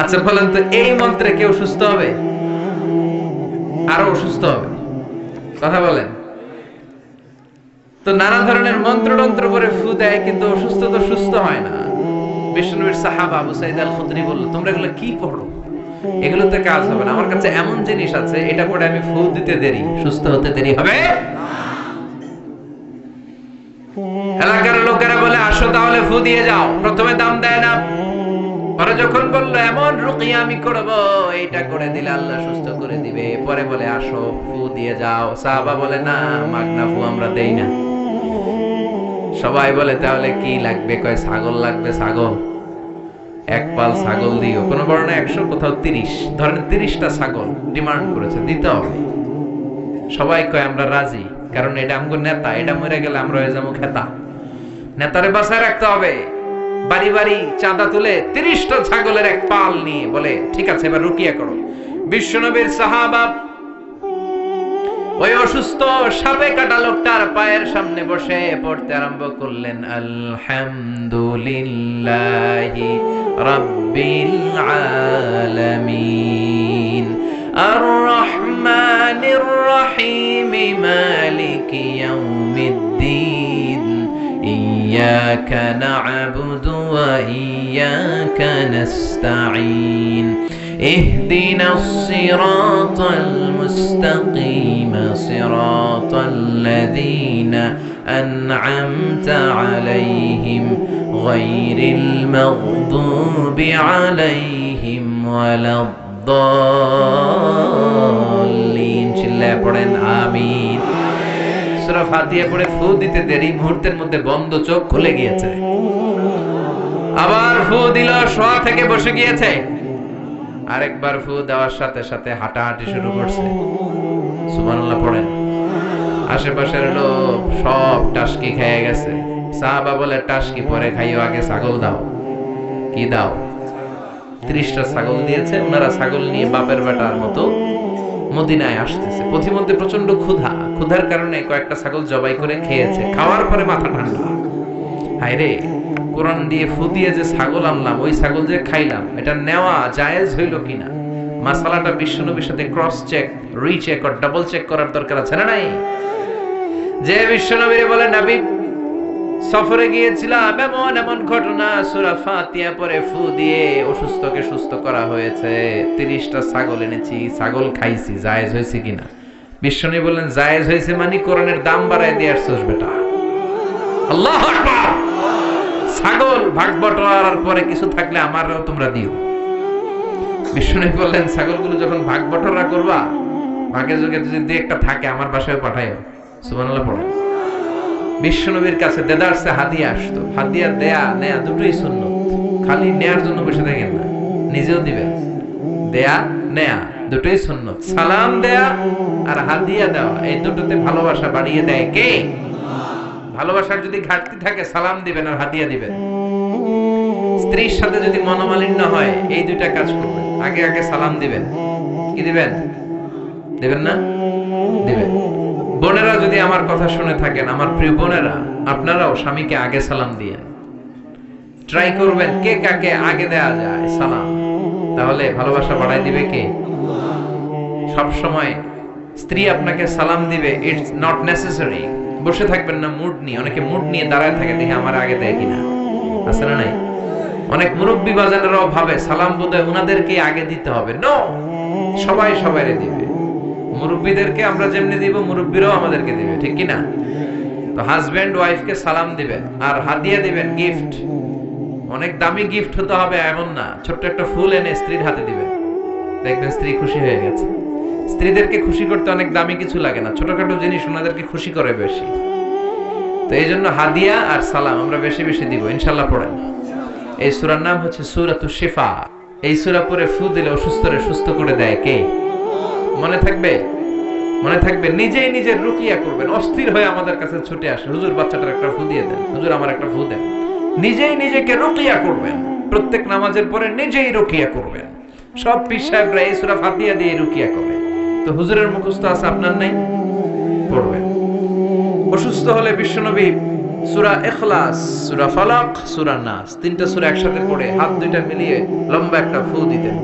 আচ্ছা বলেন তো, এই মন্ত্রে কেউ সুস্থ হবে? আরো অসুস্থ হবে? কথা বলেন তো। নানা ধরনের মন্ত্র তন্ত্র করে ফু দেয়, কিন্তু অসুস্থ তো সুস্থ হয় না। বিশ্বনবীর সাহাবা আবু সাঈদ আল খুদরি বলল, তোমরা এগুলো কি পড়ো? এগুলোতে কাজ হবে না। আমার কাছে এমন জিনিস আছে, এটা পড়ে আমি ফু দিতে দেরি, সুস্থ হতে দেরি হবে। এলাকার লোকেরা বলে, আসো তাহলে ফু দিয়ে যাও। প্রথমে দাম দেয় না, পরে যখন বললো এমন রুকিয়া আমি করব, এটা করে দিলে আল্লাহ সুস্থ করে দিবে, পরে বলে আসো ফু দিয়ে যাও। সাহাবা বলে, না মাগনা ফু আমরা দেই না। সবাই বলে, তাহলে কি লাগবে? কয় ছাগল লাগবে। ছাগল, এক পাল ছাগল দিও। কোন বর্ণনা 100, কোথাও 30। ধরেন 30টা ছাগল ডিমান্ড করেছে, দিতে হবে। সবাই কয় আমরা রাজি, কারণ এটা আমগো নেতা, এটা মরে গেলে আমরা হয়ে যাবো খেতা। নেতারে বাঁচায় রাখতে হবে। বাড়ি বাড়ি চাঁদা তুলে 30টা ছাগলের এক পাল নিয়ে বলে, ঠিক আছে এবার রুকিয়া করো। বিশ্বনবীর সাহাবা ওই অসুস্থ সাপে কাটা লোকটার পায়ের সামনে বসে পড়তে আরম্ভ করলেন, আলহামদুলিল্লাহি রাব্বিল আলামিন আর রহমানির রহিম মালিকি ইয়াউমিদ্দিন ইয়্যাকা না'বুদু ওয়া ইয়্যাকা নাস্তাঈন اهدنا الصراط المستقيم صراط الذين أنعمت عليهم غير المغضوب عليهم ولا الضالين চিল্লায়ে পড়েন আমিন। সূরা ফাতিহা পড়ে ফু দিতে দেরি, মুহূর্তের মধ্যে বন্ধ চোখ খুলে গিয়েছে। আবার ফু দিল, শোয়া থেকে বসে গিয়েছে। আরেকবার ফু দেওয়ার সাথে সাথে হাঁটাহাঁটি শুরু করছে। সুবহানাল্লাহ পড়েন। আশেপাশের লোক সব টাসকি খেয়ে গেছে। সাহাবা বলে, টাসকি পরে খাইও, আগে ছাগল দাও। কি দাও? 30টা ছাগল দিয়েছে। ওনারা ছাগল নিয়ে বাপের বেটার মতো মদিনায় আসতেছে। পথিমধ্যে প্রচন্ড ক্ষুধা, ক্ষুধার কারণে কয়েকটা ছাগল জবাই করে খেয়েছে। খাওয়ার পরে মাথা ঠান্ডা, হায়রে কোরআন দিয়ে ফু দিয়ে যে ছাগল আনলাম, ওই ছাগল যে খাইলাম, এটা নেওয়া জায়েজ হইল কিনা? মাসালাটা বিশ্বনবীর সাথে ক্রস চেক, রিচেক আর ডাবল চেক করার দরকার আছে না নাই? যে বিশ্বনবীরে বলে, নবী সফরে গিয়েছিলাম, এমন এমন ঘটনা, সূরা ফাতিহা পড়ে ফু দিয়ে অসুস্থকে সুস্থ করা হয়েছে, 30টা ছাগল এনেছি, ছাগল খাইছি, জায়েজ হয়েছে কিনা? বিশ্বনবী বললেন, জায়েজ হয়েছে মানে কোরআনের দাম বাড়ায় দিয়ে আসছস বেটা। আল্লাহু আকবার। ছাগল ভাগ বটোয়ারার পরে কিছু থাকলে আমারও তোমরা দিও। বিষ্ণু বললেন, ছাগলগুলো যখন ভাগ বটোয়ারা করবা, ভাগে যোগে যদি একটা থাকে আমার বাসায় পাঠাইও। সুবহানাল্লাহ পড়েন। বিশ্বনবীর কাছে দেদারসে হাদিয়া আসতো। হাদিয়া দেয়া নেয়া দুটোই সুন্নাত। খালি নেয়ার জন্য বসে থাকেন না, নিজেও দিবেন। দেয়া নেয়া দুটোই সুন্নাত। সালাম দেয়া আর হাদিয়া দেওয়া, এই দুটোতে ভালোবাসা বাড়িয়ে দেয় কে? ভালোবাসার যদি ঘাটতি থাকে সালাম দিবেন আর হাদিয়া দিবেন। স্ত্রীর সাথে যদি মনোমালিন্য হয় এই দুইটা কাজ করবেন, আগে আগে সালাম দিবেন। কি দিবেন? দিবেন না? দিবেন। বোনেরা যদি আমার কথা শুনে থাকেন, আমার প্রিয় বোনেরা, আপনারাও স্বামীকে আগে সালাম দিয়েন। ট্রাই করবেন কে কাকে আগে দেয়া যায় সালাম, তাহলে ভালোবাসা বাড়াই দিবে কে? সব সময় স্ত্রী আপনাকে সালাম দিবে, ইটস নট নেসেসারি। বসে থাকবেন না মুড নিয়ে। অনেকে মুড নিয়ে দাঁড়ায় থাকে, দেখে আমার আগে দেয় কিনা, আছে না নাই? অনেক মুরব্বী বাজানেরাও ভাবে সালাম বোধহয় উনাদেরকে আগে দিতে হবে। নো, সবাই সবাইরে দিবে। মুরব্বীদেরকে আমরা যেমনি দিব, মুরব্বীরাও আমাদেরকে দিবে, ঠিক কি না? তো হাজবেন্ড ওয়াইফকে সালাম দিবেন আর হাদিয়া দিবেন, গিফট। অনেক দামি গিফট হতে হবে এমন না, ছোট্ট একটা ফুল এনে স্ত্রীর হাতে দিবেন, দেখবেন স্ত্রী খুশি হয়ে গেছে। স্ত্রীদেরকে খুশি করতে অনেক দামি কিছু লাগে না, ছোটখাটো জিনিস ওনাদেরকে খুশি করে বেশি। তো এই জন্য হাদিয়া আর সালাম আমরা বেশি বেশি দিব, ইনশাল্লাহ। পড়েন। এই সূরার নাম হচ্ছে সূরাতুশ শিফা। এই সূরা পড়ে ফু দিলে অসুস্থরে সুস্থ করে দেয় কে? মনে থাকবে? মনে থাকবে। নিজেই নিজের রুকিয়া করবেন। অস্থির হয়ে আমাদের কাছে ছুটে আসে, হুজুর বাচ্চাটার একটা ফু দিয়ে দেন, হুজুর আমার একটা ফু দেন। নিজেই নিজেকে রুকিয়া করবেন। প্রত্যেক নামাজের পরে নিজেই রুকিয়া করবেন। সব পীর সাহেবরা এই সূরা ফাতিহা দিয়ে রুকিয়া করে। তো হুজুরের মুখস্থ আছে, আপনার নাই? পড়বেন। অসুস্থ হলে বিশ্বনবী সূরা ইখলাস, সূরা ফালাক, সূরা নাস, তিনটা সূরা একসাথে পড়ে হাত দুইটা মিলিয়ে লম্বা একটা ফু দিতেন।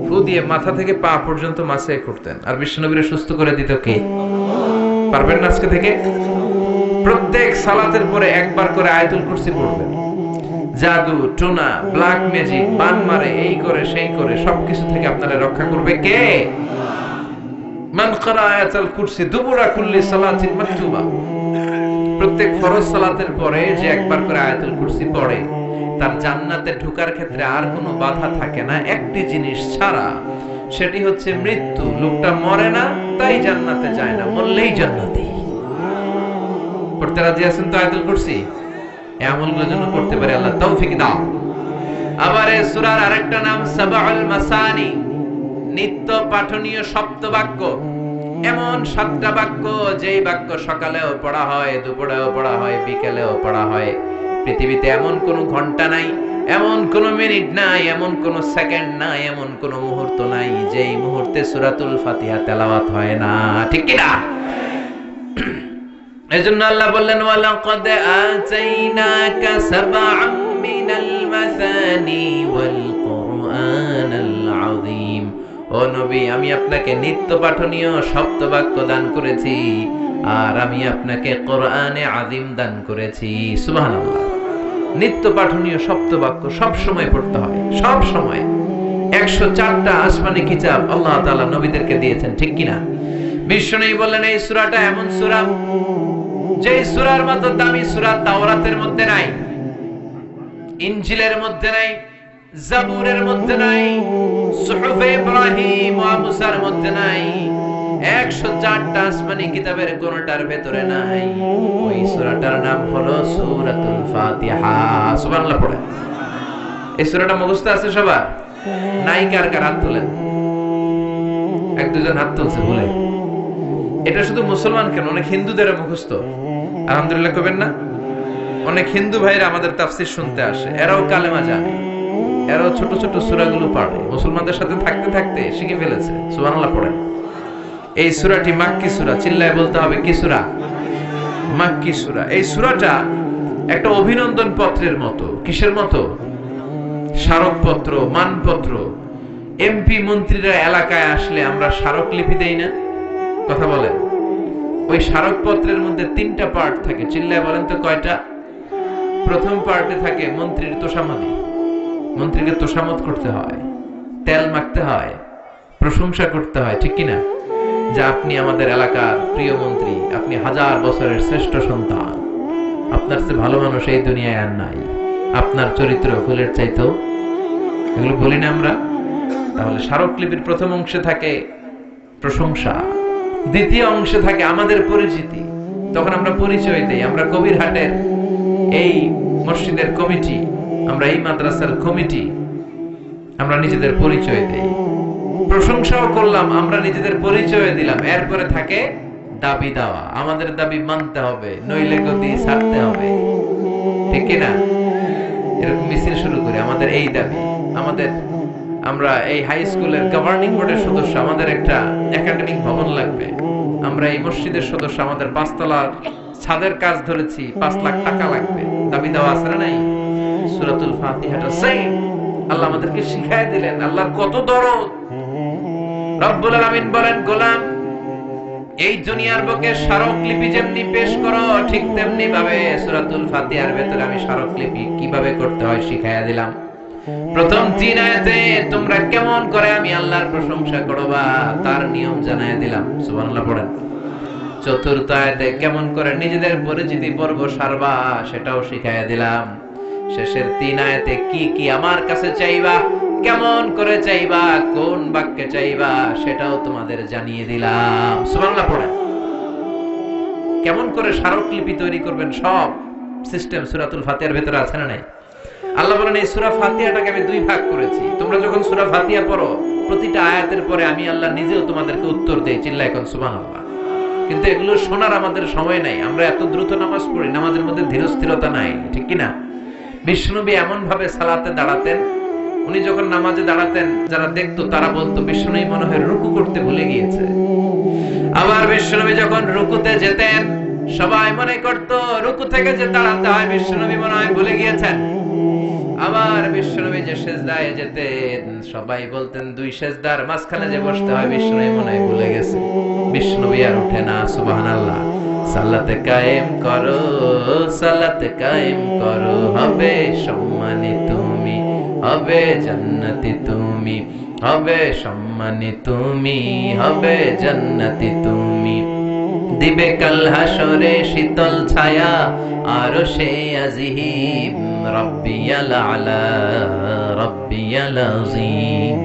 ফু দিয়ে মাথা থেকে পা পর্যন্ত মাসে করতেন। আর বিশ্বনবীরে সুস্থ করে দিত কে? পারবেন না আজকে থেকে? প্রত্যেক সালাতের পরে একবার করে আয়াতুল কুরসি পড়বেন। জাদু টোনা, ব্ল্যাক ম্যাজিক, বান মারে, এই করে সেই করে সবকিছু থেকে আপনারা রক্ষা করবে কে? মান ক্বারা আয়াতুল কুরসি দুবুরা কুল্লি সালাতিন মাকতুবা। প্রত্যেক ফরজ সালাতের পরে যে একবার করে আয়াতুল কুরসি পড়ে, তার জান্নাতে ঢোকার ক্ষেত্রে আর কোনো বাধা থাকে না, একটি জিনিস ছাড়া, সেটি হচ্ছে মৃত্যু। লোকটা মরে না তাই জান্নাতে যায় না, মরলেই জান্নাতি। পড়তে রাজি আছেন তো আয়াতুল কুরসি? এই আমলগুলোর জন্য পড়তে পারে, আল্লাহ তৌফিক দাও। আবার এই সূরার আরেকটা নাম সাবাউল মাসানি, নিত্য পাঠনীয় সপ্তবাক্য। এমন 7টা বাক্য, যেই বাক্য সকালেও পড়া হয়, দুপুরেও পড়া হয়, বিকেলেও পড়া হয়। পৃথিবীতে এমন কোন ঘন্টা নাই, এমন কোন মিনিট নাই, এমন কোন সেকেন্ড নাই, এমন কোন মুহূর্ত নাই যেই মুহূর্তে সূরাতুল ফাতিহা তেলাওয়াত হয় না, ঠিক কি না? এজন্য আল্লাহ বললেন, ওয়ালাকাদ আতাইনাকা সাবআম মিনাল মাসানি ওয়াল কুরআনাল আযীম। ও নবী, আমি আপনাকে নিত্য পাঠনীয় সপ্তবাক্য দান করেছি, আর আমি আপনাকে কোরআনে আযীম দান করেছি। সুবহানাল্লাহ। নিত্য পাঠনীয় সপ্তবাক্য সব সময় পড়তে হয়, সব সময়। 104টা আসমানি কিতাব আল্লাহ তাআলা নবীদেরকে দিয়েছেন, ঠিক কি না? বিশ্বনবী বললেন, এই সূরাটা এমন সূরা যে সূরার মতো দামি সূরা তাওরাতের মধ্যে নাই, ইনজিলের মধ্যে নাই, জাবুরের মধ্যে নাই, সুহুফে ইব্রাহিম ওয়া মুসার মধ্যে নাই, 104টা আসমানি কিতাবের কোনটার ভেতরে নাই। ওই সূরাটার নাম হলো সূরাতুল ফাতিহা। সুবহানাল্লাহ পড়ে। এই সূরাটা মুখস্থ আছে সবার? নাই কার কার হাত তোলেন? এক দুজন হাত তুলছে বলে। এটা শুধু মুসলমান কেন, অনেক হিন্দুদের মুখস্থ। আলহামদুলিল্লাহ কবেন না? অনেক হিন্দু ভাইরা আমাদের তাফসীর শুনতে আসে, এরাও কালেমা জানে, এরাও ছোট ছোট সূরাগুলো পড়ে, মুসলমানদের সাথে থাকতে থাকতে শিখে ফেলেছে। সুবহানাল্লাহ পড়েন। এই সূরাটি মাক্কি সূরা, চিল্লায় বলতে হবে কি সূরা? মাক্কি সূরা। এই সূরাটা একটা অভিনন্দন পত্রের মতো। কিসের মতো? স্মারকপত্র, মানপত্র। এমপি মন্ত্রীরা এলাকায় আসলে আমরা স্মারকলিপি দেই না? কথা বলেন। ওই স্মারকপত্রের মধ্যে 3টা পার্ট থাকে, চিল্লায় বলেন তো কয়টা? প্রথম পার্টে থাকে মন্ত্রীর তোষামদি। মন্ত্রীকে তোষামত করতে হয়, তেল মাখতে হয়, প্রশংসা করতে হয়, ঠিক কিনা? যে আপনি আমাদের এলাকার প্রিয় মন্ত্রী, আপনি 1000 বছরের শ্রেষ্ঠ সন্তান, আপনার চেয়ে ভালো মানুষ এই দুনিয়ায় আর নাই, আপনার চরিত্র ফুলের চাইতেও। এগুলো বলি না আমরা? তাহলে স্মারকলিপির প্রথম অংশে থাকে প্রশংসা, দ্বিতীয় অংশে থাকে আমাদের পরিচিতি। তখন আমরা পরিচয় দেই, আমরা কবিরহাটের এই মসজিদের কমিটি, আমরা এই মাদ্রাসার কমিটি, আমরা নিজেদের পরিচয় দেই। প্রশংসাও করলাম, আমরা নিজেদের পরিচয় দিলাম। এরপরে থাকে দাবি দেওয়া, আমাদের দাবি মানতে হবে, নইলে গদি ছাড়তে হবে, ঠিক কিনা? এরকম মিছিল শুরু করি, আমাদের এই দাবি, আমরা এই হাই স্কুলের গভর্নিং বোর্ডের সদস্য, আমাদের একটা একাডেমিক ভবন লাগবে। আমরা এই মসজিদের সদস্য, আমাদের 5 তলার ছাদের কাজ ধরেছি, 5 লাখ টাকা লাগবে। দাবি দেওয়া আছে না নাই? সূরাতুল ফাতিহাটা সেম আল্লাহ আমাদেরকে শিখায় দিলেন। আল্লাহর কত দরদ। রব্বুল আলামিন বলেন, গোলাম এই দুনিয়ার বুকে স্মারকলিপি যেমনি পেশ করো, ঠিক তেমনি ভাবে সূরাতুল ফাতিহার ভেতরে আমি স্মারকলিপি কিভাবে করতে হয় শিখাইয়া দিলাম। প্রথম 3 আয়াতে তোমরা কেমন করে আমি আল্লাহর প্রশংসা করবা তার নিয়ম জানাইয়া দিলাম, সুবহানাল্লাহ পড়েন। চতুর্থ আয়াতে কেমন করে নিজেদের পরিচিতি পর্ব সারবা সেটাও শিখাইয়া দিলাম। শেষের 3 আয়াতে কি কি আমার কাছে চাইবা, কেমন করে চাইবা, কোন বাক্যে চাইবা সেটাও তোমাদের জানিয়ে দিলাম, সুবহানাল্লাহ পড়েন। কেমন করে স্মারকলিপি তৈরি করবেন সব সিস্টেম সূরাতুল ফাতিহার ভেতরে আছে না নাই? আল্লাহ বলেন এই সূরা ফাতিহাটাকে আমি 2 ভাগ করেছি। তোমরা যখন সূরা ফাতিহা পড়ো, প্রতিটা আয়াতের পরে আমি আল্লাহ নিজেও তোমাদেরকে উত্তর দেই, চিল্লায় কোন সুবহানাল্লাহ। কিন্তু এগুলো শোনার আমাদের সময় নাই, আমরা এত দ্রুত নামাজ পড়ি, নামাজের মধ্যে ধীরস্থিরতা নাই, ঠিক কি না? বিশ্বনবী এমন ভাবে সালাতে দাঁড়াতেন, উনি যখন নামাজে দাঁড়াতেন যারা দেখতো তারা বলতো বিশ্বনবী মনে হয় রুকু করতে ভুলে গিয়েছে। আবার বিশ্বনবী যখন রুকুতে যেতেন সবাই মনে করত রুকু থেকে যে দাঁড়াতে হয় বিশ্বনবী মনে হয় ভুলে গিয়েছেন। আবার বিশ্বনবী যে সিজদায় যেতেন সবাই বলতেন 2 সিজদার মাঝখানে যে বসতে হয় বিশ্বনবী মনে হয় ভুলে গেছে। বিশ্বনবী আর ওঠে না, সুবহানাল্লাহ। সালাতে কায়েম করো, সালাতে কায়েম করো, হবে সম্মানী তুমি, হবে জান্নাতি তুমি, হবে সম্মানী তুমি, হবে জান্নাতি তুমি। দিবে কাল হাসরে শীতল ছায়া আরশে আজিম, রব্বিয়াল আলা রব্বিয়াল আযীম,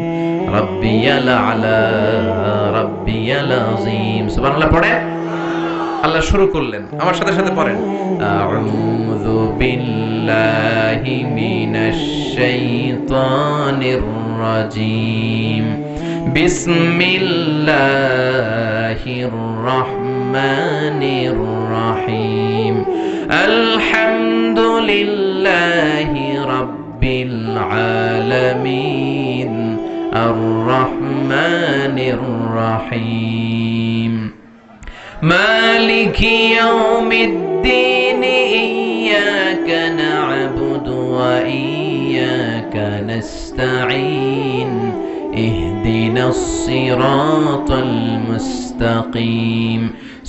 রব্বিয়াল আলা রব্বিয়াল আযীম, সুবহানাল্লাহ পড়ে। আল্লাহ শুরু করলেন, আমার সাথে সাথে পড়েন, আউযু বিল্লাহি মিনাশ শাইতানির রাজীম, বিসমিল্লাহির রাহমানির রাহিম, আলহামদুলিল্লাহি রাব্বিল আলামিন, আর রহমানির রাহিম, মালিকি ইয়াউমিদ্দিন, ইয়্যাকা না'বুদু ওয়া ইয়্যাকা নাস্তাঈন, ইহদিনাস সিরাতাল মুস্তাকিম,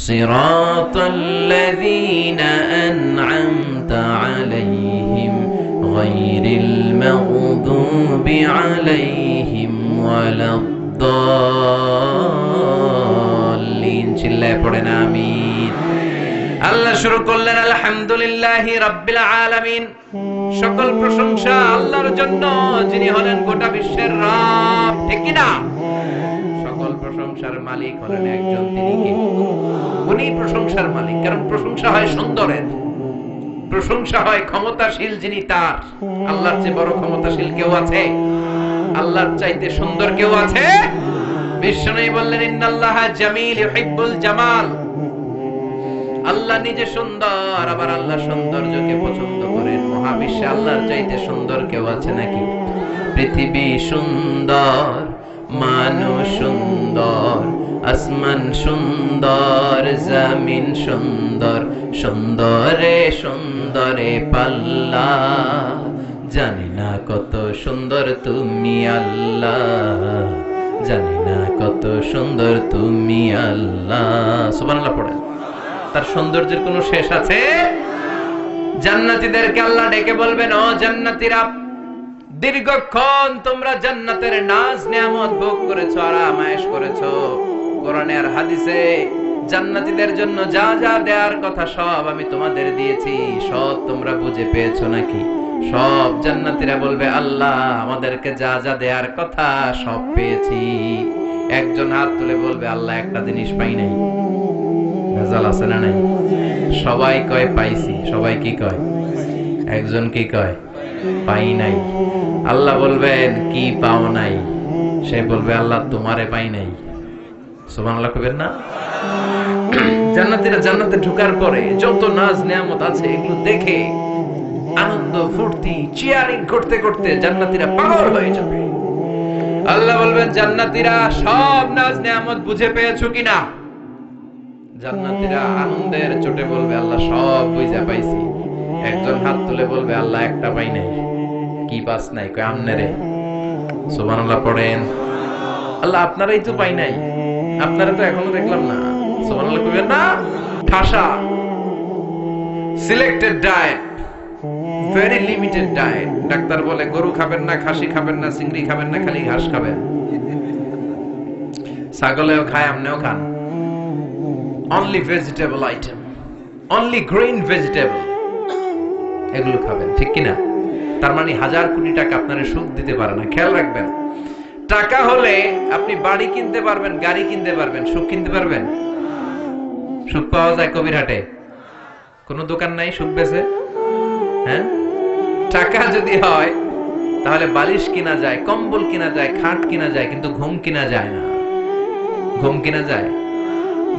সিরাতাল লাযীনা আন'আমতা আলাইহিম, গায়রিল মাগদুবি আলাইহিম ওয়ালাদ-দাল্লিন, চিল্লায়ে পড়েন আমিন। আল্লাহ শুরু করলেন আলহামদুলিল্লাহি রাব্বিল আলামিন, সকল প্রশংসা আল্লাহর জন্য যিনি হলেন গোটা বিশ্বের রব, ঠিক কি না? সকল প্রশংসার মালিক হলেন একজন, তিনি কে? উনি প্রশংসার মালিক। কারণ প্রশংসা হয় সুন্দরের, প্রশংসা হয় ক্ষমতাশীল যিনি তার। আল্লাহর চেয়ে বড় ক্ষমতাশীল কেউ আছে? আল্লাহর চাইতে সুন্দর কেউ আছে? বিশ্বনবী বললেন ইন্নাল্লাহা জামিল ইউহিব্বুল জামাল, আল্লাহ নিজে সুন্দর, আবার আল্লাহ সৌন্দর্যকে পছন্দ করেন। মহাবিশ্বে আল্লাহর চাইতে সুন্দর কেউ আছে নাকি? পৃথিবী সুন্দর, মানুষ সুন্দর, আসমান সুন্দর, জমিন সুন্দর, সুন্দরে সুন্দরে পাল্লা, জানি না কত সুন্দর তুমি আল্লাহ, জানি না কত সুন্দর তুমি আল্লাহ, সুবহানাল্লাহ পড়েন। তার সৌন্দর্যের কোনো শেষ আছে? জান্নাতীদেরকে আল্লাহ ডেকে বলবেন, ও জান্নাতীরা, দীর্ঘক্ষণ তোমরা জান্নাতের নাজ নেয়ামত ভোগ করেছো, আরাম আয়েশ করেছো। কোরআনে আর হাদিসে জান্নাতীদের জন্য যা যা দেওয়ার কথা সব আমি তোমাদের দিয়েছি, সব তোমরা বুঝে পেয়েছো নাকি? সব জান্নাতীরা বলবে, আল্লাহ আমাদেরকে যা যা দেওয়ার কথা সব পেয়েছি। একজন হাত তুলে বলবে, আল্লাহ একটা জিনিস পাই নাই। ভেজাল আছে না নাই? সবাই কয় পাইছি, সবাই কি কয়? একজন কি কয়? পাই নাই। আল্লাহ বলবেন, কি পাও নাই? সে বলবে, আল্লাহ তোমারে পাই নাই। সুবহানাল্লাহ কইবেন না? জান্নাতীরা জান্নাতে ঢোকার পরে যত নাজ নেয়ামত আছে এগুলো দেখে আনন্দ ফুর্তি চিয়ারিং করতে করতে জান্নাতীরা পাগল হয়ে যাবে। আল্লাহ বলবেন, জান্নাতীরা সব নাজ নেয়ামত বুঝে পেয়েছো কিনা? জান্নাতীরা আনন্দের চোটে বলবে, আল্লাহ সব বুঝে পাইছি। একজন হাত তুলে বলবে, আল্লাহ একটা পাই নাই। কি পাস নাই? কই আমনে রে। সুবহানাল্লাহ পড়েন। আল্লাহ আপনারাই তো পাই নাই, আপনারা তো এখনো দেখলাম না। সুবহানাল্লাহ কইবেন না? ঠাসা selected diet, very limited diet. Doctor বলে গরু খাবেন না, খাসি খাবেন না, চিংড়ি খাবেন না, খালি ঘাস খাবেন। ছাগলেও খায়, আপনিও খান। Only vegetable item, only green vegetable, এগুলো খাবেন, ঠিক কিনা? তার মানে 1000 কোটি টাকা আপনারে সুখ দিতে পারে না। খেয়াল রাখবেন, টাকা হলে আপনি বাড়ি কিনতে পারবেন, গাড়ি কিনতে পারবেন, সুখ কিনতে পারবেন? সুখ পাওয়া যায় কবিরহাটে? কোন দোকান নাই সুখ বেচে? হ্যাঁ, টাকা যদি হয় তাহলে বালিশ কিনা যায়, কম্বল কিনা যায়, খাট কিনা যায়, কিন্তু ঘুম কিনা যায় না। ঘুম কিনা যায়?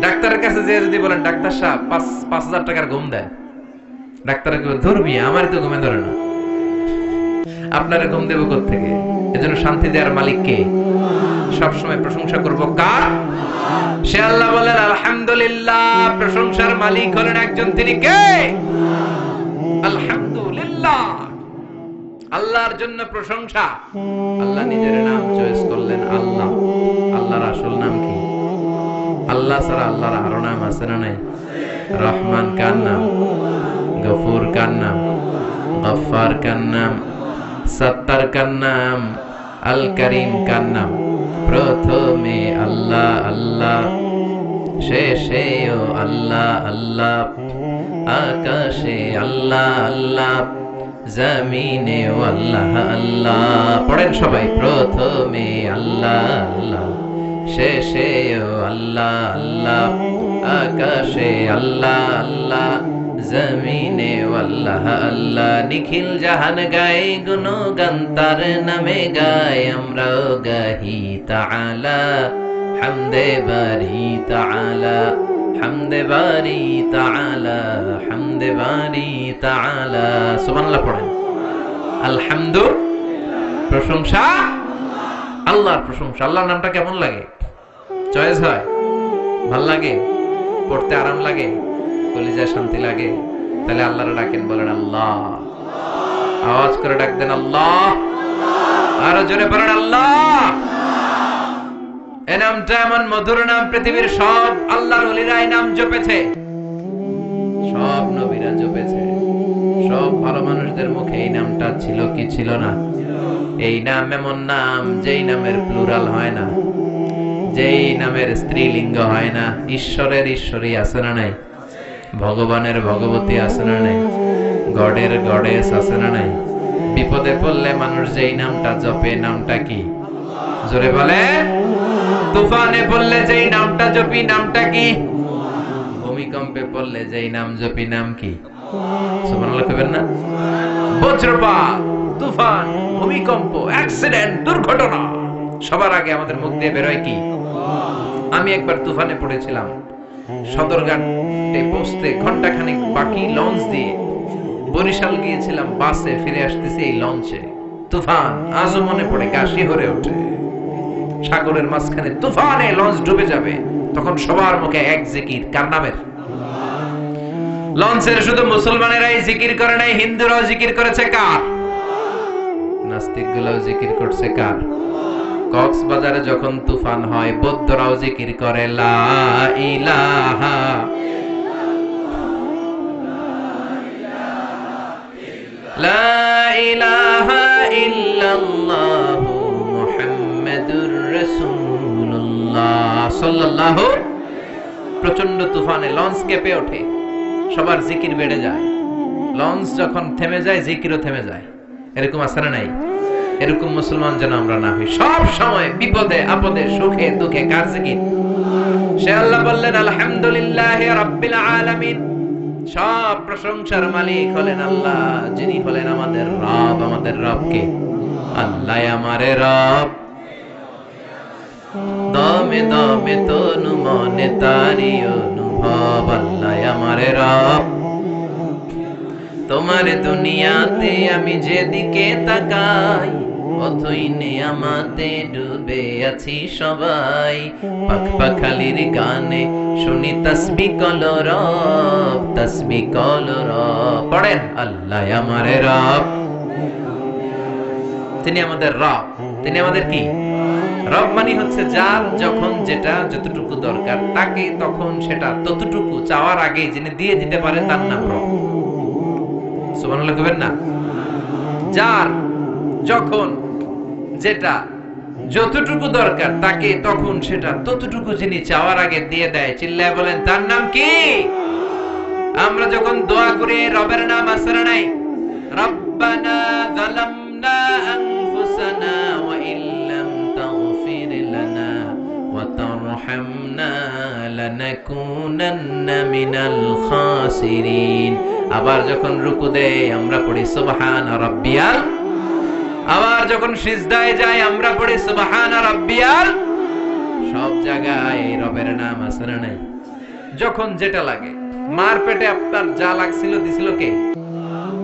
ডাক্তারের কাছে যে যদি বলেন, ডাক্তার সাহেব 5000 টাকার ঘুম দেয়, ডাক্তার কেউ ধরবি? আমার তো ঘুমে ধরে না। আপনারা ঘুম দেব কোত্থেকে? এজন্য শান্তি দেওয়ার মালিক কে? সবসময় প্রশংসা করব কার? সে আল্লাহ বলেন, আলহামদুলিল্লাহ। প্রশংসার মালিক হলেন একজন, তিনি কে? আলহামদুলিল্লাহ। আল্লাহর জন্য প্রশংসা। আল্লাহ নিজের নাম চয়েস করলেন আল্লাহ। আল্লাহর আসল নাম কি? আল্লাহ ছাড়া আল্লাহর আরো নাম আছে না নাই? রহমান কার নাম? গফুর কার নাম? গফফার কার নাম? সত্তার কার নাম? আল করিম কার নাম? প্রথমে আল্লাহ আল্লাহ, শেষেও আল্লাহ আল্লাহ, আকাশে আল্লাহ আল্লাহ, জমিনে আল্লাহ আল্লাহ। পড়েন সবাই, প্রথমে আল্লাহ আল্লাহ, শেষেও আল্লাহ আল্লাহ, আকাশে আল্লাহ আল্লাহ, জমিনে আল্লাহ আল্লাহ। নিখিল জাহান গায় গুণগান তার নামে গায়, আমরাও গাহি তাআলা হামদে বারি তাআলা, হামদে বারি তাআলা, হামদে বারি তাআলা। সুবহানাল্লাহ পড়েন। আলহামদু, প্রশংসা আল্লাহর প্রশংসা। আল্লাহর নামটা কেমন লাগে? চয়েস হয়? ভাল লাগে? পড়তে আরাম লাগে? কলিজায় শান্তি লাগে? তাহলে আল্লাহরে ডাকেন, বলেন আল্লাহ। আওয়াজ করে ডাক দেন আল্লাহ। আরো জোরে পড়েন আল্লাহ। এই নামটা এমন মধুর নাম, পৃথিবীর সব আল্লাহর ওলিরা এই নাম জপেছে, সব নবীরা জপেছে, সব ভালো মানুষদের মুখে এই নামটা ছিল কি ছিল না? এই নাম এমন নাম যেই নামের প্লুরাল হয় না, যেই নামের স্ত্রীলিঙ্গ হয় না। ঈশ্বরের ঈশ্বরী আছে না নাই? ভগবানের ভগবতী আছে না নাই? গডের গডেস আছে না নাই? বিপদে পড়লে মানুষ যেই নামটা জপে, নামটা কি? জোরে বলে। তুফানে পড়লে যেই নামটা জপি, নামটা কি? ভূমিকম্পে পড়লে যেই নাম জপি, নাম কি? সুবহানাল্লাহ কইবেন না? বজ্রপাত, তুফান, ভূমিকম্প, অ্যাক্সিডেন্ট, দুর্ঘটনা, সবার আগে আমাদের মুখ দিয়ে বের হয় কি? আমি একবার তুফানে পড়েছিলাম, সদরঘাটে পৌঁছতে ঘন্টাখানেক বাকি, লঞ্চ দিয়ে বরিশাল গিয়েছিলাম, বাসে ফিরে আসতেছি এই লঞ্চে তুফান। আজও মনে পড়ে, গা শিহরে ওঠে। সাগরের মাঝখানে তুফানে লঞ্চ ডুবে যাবে, তখন সবার মুখে এক জিকির, কার নামের? লঞ্চের শুধু মুসলমানেরাই জিকির করে নাই, হিন্দুরাও জিকির করেছে কার? নাস্তিক গুলাও জিকির করছে কার? কক্সবাজারে যখন তুফান হয়, বৌদ্ধরাও জিকির করে লা ইলাহা, লা ইলাহা ইল্লাল্লাহু মুহাম্মাদুর রাসূলুল্লাহ সাল্লাল্লাহু। প্রচন্ড তুফানে লঞ্চ কেঁপে ওঠে, সবার জিকির বেড়ে যায়। লঞ্চ যখন থেমে যায়, জিকিরও থেমে যায়। এরকম আছে না নাই? এরকম মুসলমান যেন আমরা না হই। সব সময় বিপদে আপদে, সুখে দুঃখে কার জিকির? সে আল্লাহ বললেন, আলহামদুলিল্লাহি রাব্বিল আলামিন। সব প্রশংসার মালিক হলেন আল্লাহ, যিনি হলেন আমাদের রব। আমাদের রব কে? আল্লাহ আমারে রব। দমে দমে তনু মনে তারি অনুভব সম্ভব। আল্লাহ আমার রব, তোমার দুনিয়াতে আমি যেদিকে তাকাই অথই নেয়ামতে ডুবে আছি সবাই। পাখপাখালির গানে শুনি তাসবিহ কলো রব, তাসবিহ কলো রব। পড়েন, আল্লাহ আমার রব, তিনি আমাদের রব। তিনি আমাদের কি? রব মানে হচ্ছে যার যখন যেটা যতটুকু দরকার তাকে তখন সেটা ততটুকু চাওয়ার আগে যিনি দিয়ে দিতে পারে তার নাম রব। সুবহানাল্লাহ কইবেন না? যার যখন যেটা যতটুকু দরকার তাকে তখন সেটা ততটুকু যিনি চাওয়ার আগে দিয়ে দেয়, চিল্লায় বলেন তার নাম কি? আমরা যখন দোয়া করি রবের নাম আছে না নাই? রব্বানা যালামনা আনফুসানা ওয়া ইল্লাম তাগফির লানা ওয়া তারহামনা লানাকুনান্না মিনাল খাসিরিন। আবার যখন রুকু দেই আমরা পড়ি সুবহান রাব্বিয়াল, আবার যখন সিজদায় যাই আমরা পড়ি সুবহান রাব্বিয়াল। সব জায়গায় রবের নাম আছে না নাই? যখন যেটা লাগে, মার পেটে আপনার যা লাগছিল দিছিল কে?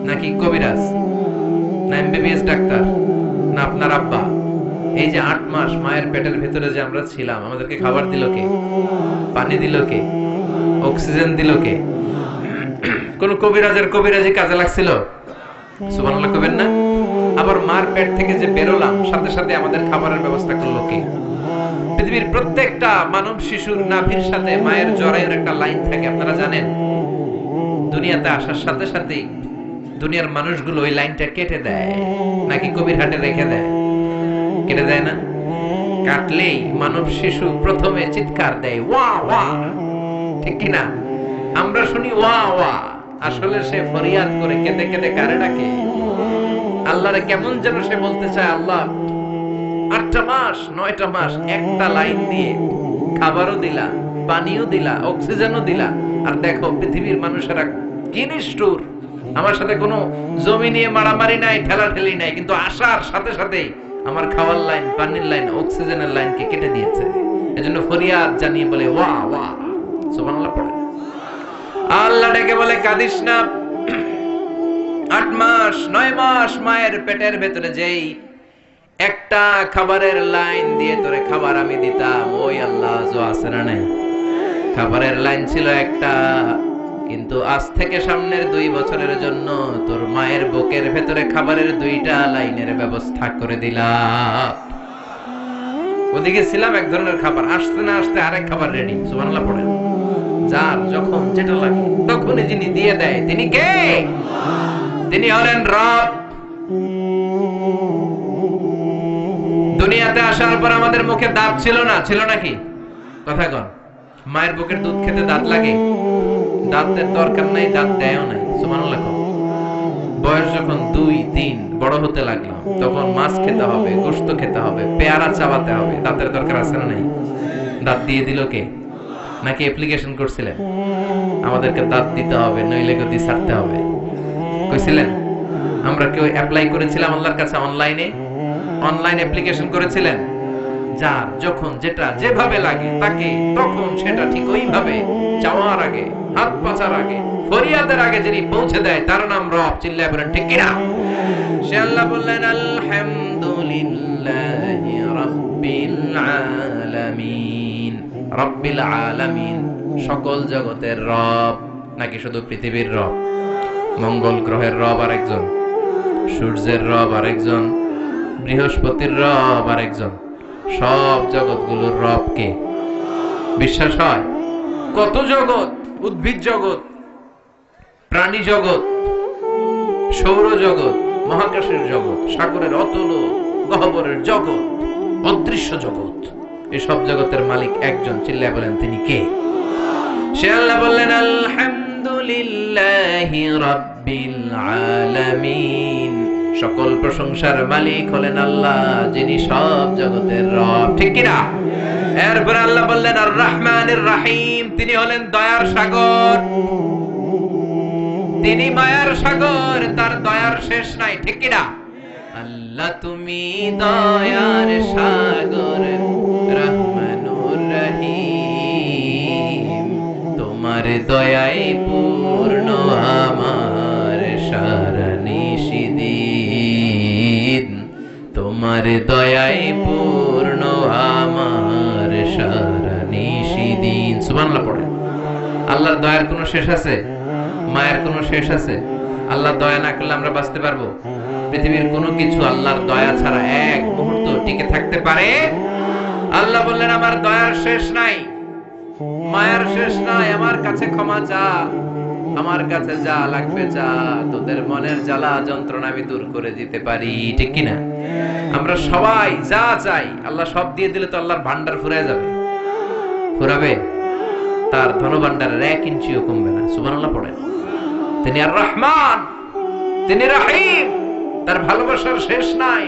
নাকি কবিরাজ, না এমবিবিএস ডাক্তার, না আপনার আব্বা? এই যে 8 মাস মায়ের পেটের ভিতরে যে আমরা ছিলাম, আমাদেরকে খাবার দিল কে? পানি দিল কে? অক্সিজেন দিল কে? কোন কবিরাজের কবিরাজি কাজে লাগছিল? সুবহানাল্লাহ কইবেন না? আবার মার পেট থেকে যে বেরোলাম সাথে সাথে আমাদের খাবারের ব্যবস্থা করলো কে? পৃথিবীর প্রত্যেকটা মানব শিশুর নাভির সাথে মায়ের জরায়ুর একটা লাইন থাকে, আপনারা জানেন? দুনিয়াতে আসার সাথে সাথেই দুনিয়ার মানুষগুলো ওই লাইনটা কেটে দেয়, নাকি কবির হাটে রেখে দেয়? কেটে দেয় না? কাটলেই মানব শিশু প্রথমে চিৎকার দেয় ওয়া ওয়া, ঠিক কি না? আমরা শুনি ওয়া ওয়া, আসলে সে ফরিয়াদ করে কেঁদে কেঁদে কারে ডাকে? আল্লাহরে কেমন যেন সে বলতে চায়, আল্লাহ 8টা মাস 9টা মাস একটা লাইন দিয়ে খাবারও দিলা, পানিও দিলা, অক্সিজেনও দিলা, আর দেখো পৃথিবীর মানুষেরা কি নিষ্ঠুর। আমার সাথে কোনো জমি নিয়ে মারামারি নাই, ঠেলাঠেলি নাই, কিন্তু আসার সাথে সাথেই আমার খাওয়ার লাইন, পানির লাইন, অক্সিজেনের লাইনকে কেটে দিয়েছে। এজন্য ফরিয়াদ জানিয়ে বলে ওয়া ওয়া। সুবহানাল্লাহ পড়ে। আল্লাহ ডেকে বলে কাঁদিস না। 8 মাস 9 মাস মায়ের পেটের ভেতরে যেই একটা খাবারের লাইন দিয়ে তোরে খাবার আমি দিতাম, ওই আল্লাহ আজও আছে না নাই? খাবারের লাইন ছিল একটা, কিন্তু আজ থেকে সামনের 2 বছরের জন্য তোর মায়ের বুকের ভেতরে খাবারের 2টা লাইনের ব্যবস্থা করে দিলাম। ওদিকে ছিলাম এক ধরনের খাবার, আসতে না আসতে আরেক খাবার রেডি। সুবহানাল্লাহ পড়েন। যার যখন যেটা লাগে তখনই যিনি দিয়ে দেয় তিনি কে? তিনি হলেন রব। দুনিয়াতে আসার পর আমাদের মুখে দাঁত ছিল না, ছিল নাকি? কথা কন। মায়ের বুকের দুধ খেতে দাঁত লাগে? দাঁতের দরকার নাই, দাঁত দেয়ও নাই। সুবহানাল্লাহ। বয়স যখন 2-3 বড় হতে লাগলাম তখন মাছ খেতে হবে, গোশত খেতে হবে, পেয়ারা চাবাতে হবে, দাঁতের দরকার আছে না নাই? দাঁত দিয়ে দিল কে? নাকি অ্যাপ্লিকেশন করছিলেন আমাদেরকে দাঁত দিতে হবে, নইলে গদি ছাড়তে হবে? কইছিলেন? আমরা কেউ অ্যাপ্লাই করেছিলাম আল্লাহর কাছে অনলাইনে? অনলাইন অ্যাপ্লিকেশন করেছিলেন? যার যখন যেটা যেভাবে লাগে তাকে তখন সেটা ঠিক ওইভাবে চাওয়ার আগে, হাত পাচার আগে, ফরিয়াদের আগে যিনি পৌঁছে দেয় তার নাম রব। চিল্লায় বলেন ঠিক কিনা? সে আল্লাহ বললেন আলহামদুলিল্লাহি রাব্বিল আলামিন। রাব্বিল আলামিন, সকল জগতের রব। নাকি শুধু পৃথিবীর রব? মঙ্গল গ্রহের রব আরেকজন, সূর্যের রব আরেকজন, বৃহস্পতির রব আরেকজন, সব জগৎগুলোর রব কে? বিশ্বাস হয়? কত জগৎ, উদ্ভিদ জগৎ, প্রাণী জগৎ, সৌর জগৎ, মহাকাশের জগৎ, সাগরের অতল গহ্বরের জগৎ, অদৃশ্য জগৎ, এই সব জগতের মালিক একজন। চিল্লায় বলেন তিনি কে? সে আল্লাহ বললেন আলহামদুলিল্লাহি রাব্বিল আলামিন। সকল প্রশংসার মালিক হলেন আল্লাহ, যিনি সব জগতের রব। ঠিক কিনা? এরপর আল্লাহ বললেন আর রহমানির রহিম, তিনি হলেন দয়ার সাগর। তিনি মায়ার সাগর, তার দয়ার শেষ নাই। ঠিক কিনা? আল্লাহ তুমি দয়ার সাগর, রহমানুর রহিম, তোমার দয়ায় পূর্ণ আমার সারা নিশিদিন, তোমার দয়ায় পূর্ণ আমার সারা নিশিদিন। সুবহানাল্লাহ পড়ে। আল্লাহর দয়ার কোনো শেষ আছে? মায়ের কোনো শেষ আছে? আল্লাহ দয়া না করলে আমরা বাঁচতে পারবো? পৃথিবীর কোনো কিছু আল্লাহর দয়া ছাড়া এক মুহূর্ত টিকে থাকতে পারে? আল্লাহ বললেন আমার দয়ার শেষ নাই, মায়ার শেষ নাই, আমার কাছে ক্ষমা চা, আমার কাছে যা লাগবে চা, তোদের মনের জ্বালা যন্ত্রণা আমি দূর করে দিতে পারি। ঠিক কিনা? আমরা সবাই যা চাই আল্লাহ সব দিয়ে দিলে তো আল্লাহর ভান্ডার ফুরায় যাবে? ফুরাবে? তার ধনভান্ডারের 1 ইঞ্চিও কমবে না। সুবহানাল্লাহ পড়েন। তিনি আর রহমান, তিনি রহিম, তার ভালোবাসার শেষ নাই।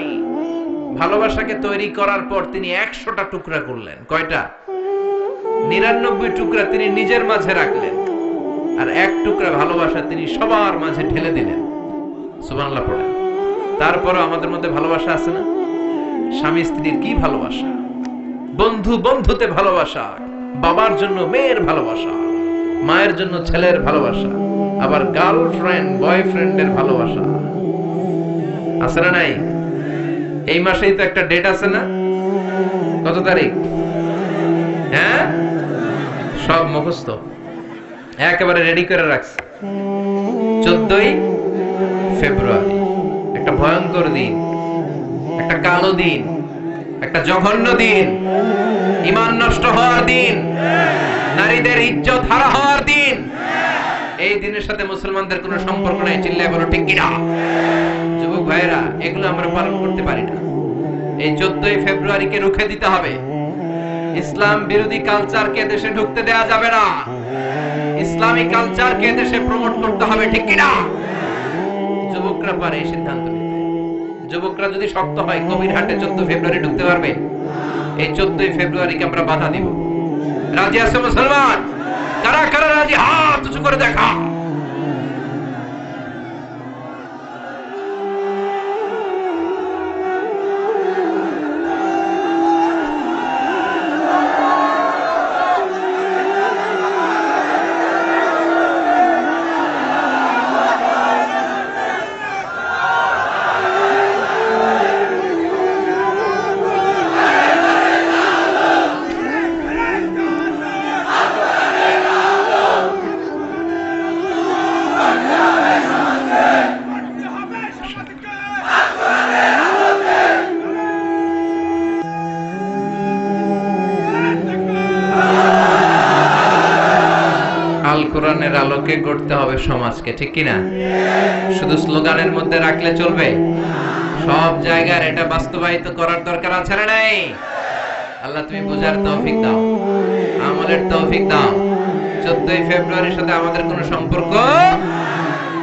ভালোবাসাকে তৈরি করার পর তিনি 100টা টুকরা করলেন। কয়টা? 99 টুকরা তিনি নিজের মাঝে রাখলেন, আর 1 টুকরা ভালোবাসা তিনি সবার মাঝে ঢেলে দিলেন। সুবহানাল্লাহ পড়েন। তারপরও আমাদের মধ্যে ভালোবাসা আছে না? স্বামী স্ত্রীর কি ভালোবাসা, বন্ধু বন্ধুতে ভালোবাসা, বাবার জন্য মেয়ের ভালোবাসা, মায়ের জন্য ছেলের ভালোবাসা, আবার গার্লফ্রেন্ড বয়ফ্রেন্ডের ভালোবাসা আছে না নাই? এই মাসেই তো একটা ডেট আছে না? কত তারিখ? হ্যাঁ, সব মুখস্থ, একেবারে রেডি করে রাখছে। 14ই ফেব্রুয়ারি, একটা ভয়ঙ্কর দিন, একটা কালো দিন, একটা জঘন্য দিন, ঈমান নষ্ট হওয়ার দিন, নারীদের ইজ্জত হারা হওয়ার দিন। এই দিনের সাথে মুসলমানদের কোনো সম্পর্ক নাই। চিল্লায় বলো ঠিক কিনা? যুবক ভাইরা, এগুলো আমরা পালন করতে পারি না। এই 14ই ফেব্রুয়ারিকে রুখে দিতে হবে। ইসলাম বিরোধী কালচারকে দেশে ঢুকতে দেওয়া যাবে না। ইসলামী কালচারকে দেশে প্রমোট করতে হবে। ঠিক কিনা? যুবকরা পারে এই সিদ্ধান্ত নিতে। যুবকরা যদি শক্ত হয়, কবিরহাটে 14 ফেব্রুয়ারি ঢুকতে পারবে। এই 14ই ফেব্রুয়ারিকে আমরা বাধা দিব। রাজি আছে মুসলমান? কারা কারা রাজি? হাত উঁচু করে দেখা। কোরআনের আলোকে গড়তে হবে সমাজকে। ঠিক কিনা? শুধু স্লোগানের মধ্যে রাখলে চলবে? সব জায়গায় এটা বাস্তবায়িত করার দরকার আছে না নাই? আল্লাহ তুমি বোঝার তৌফিক দাও, আমলের তৌফিক দাও। 14ই ফেব্রুয়ারির সাথে আমাদের কোনো সম্পর্ক?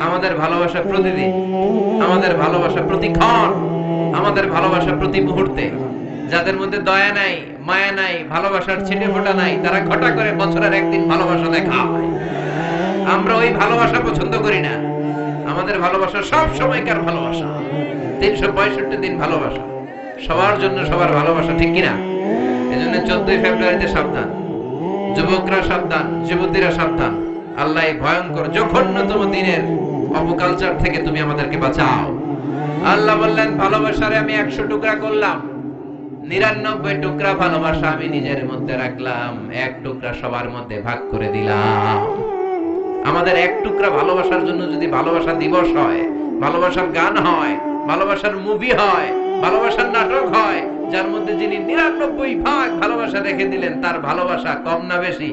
আমাদের ভালোবাসা প্রতিদিন, আমাদের ভালোবাসা প্রতিক্ষণ, আমাদের ভালোবাসা প্রতি মুহূর্তে। যাদের মধ্যে দয়া নাই, মায়া নাই, ভালোবাসার ছিটে ফোঁটা নাই, তারা ঘটা করে বছরের একদিন ভালোবাসা দেখায়। আমরা ওই ভালোবাসা পছন্দ করি না। আমাদের ভালোবাসা সব সময়কার ভালোবাসা, 365 দিন ভালোবাসা, সবার জন্য সবার ভালোবাসা। ঠিক কিনা? এজন্য 14ই ফেব্রুয়ারিতে সাবধান, যুবকরা সাবধান, যুবতীরা সাবধান। আল্লাহ এই ভয়ঙ্কর জঘন্যতম দিনের অপকালচার থেকে তুমি আমাদেরকে বাঁচাও। আল্লাহ বললেন ভালোবাসারে আমি 100 টুকরা করলাম, 99 টুকরা ভালোবাসা আমি নিজের মধ্যে রাখলাম, 1 টুকরা সবার মধ্যে ভাগ করে দিলাম। আমাদের 1 টুকরা ভালোবাসার জন্য যদি ভালোবাসা দিবস হয়, ভালোবাসার গান হয়, ভালোবাসার মুভি হয়, ভালোবাসার নাটক হয়, যার মধ্যে যিনি 99 ভাগ ভালোবাসা রেখে দিলেন, তার ভালোবাসা কম না বেশি?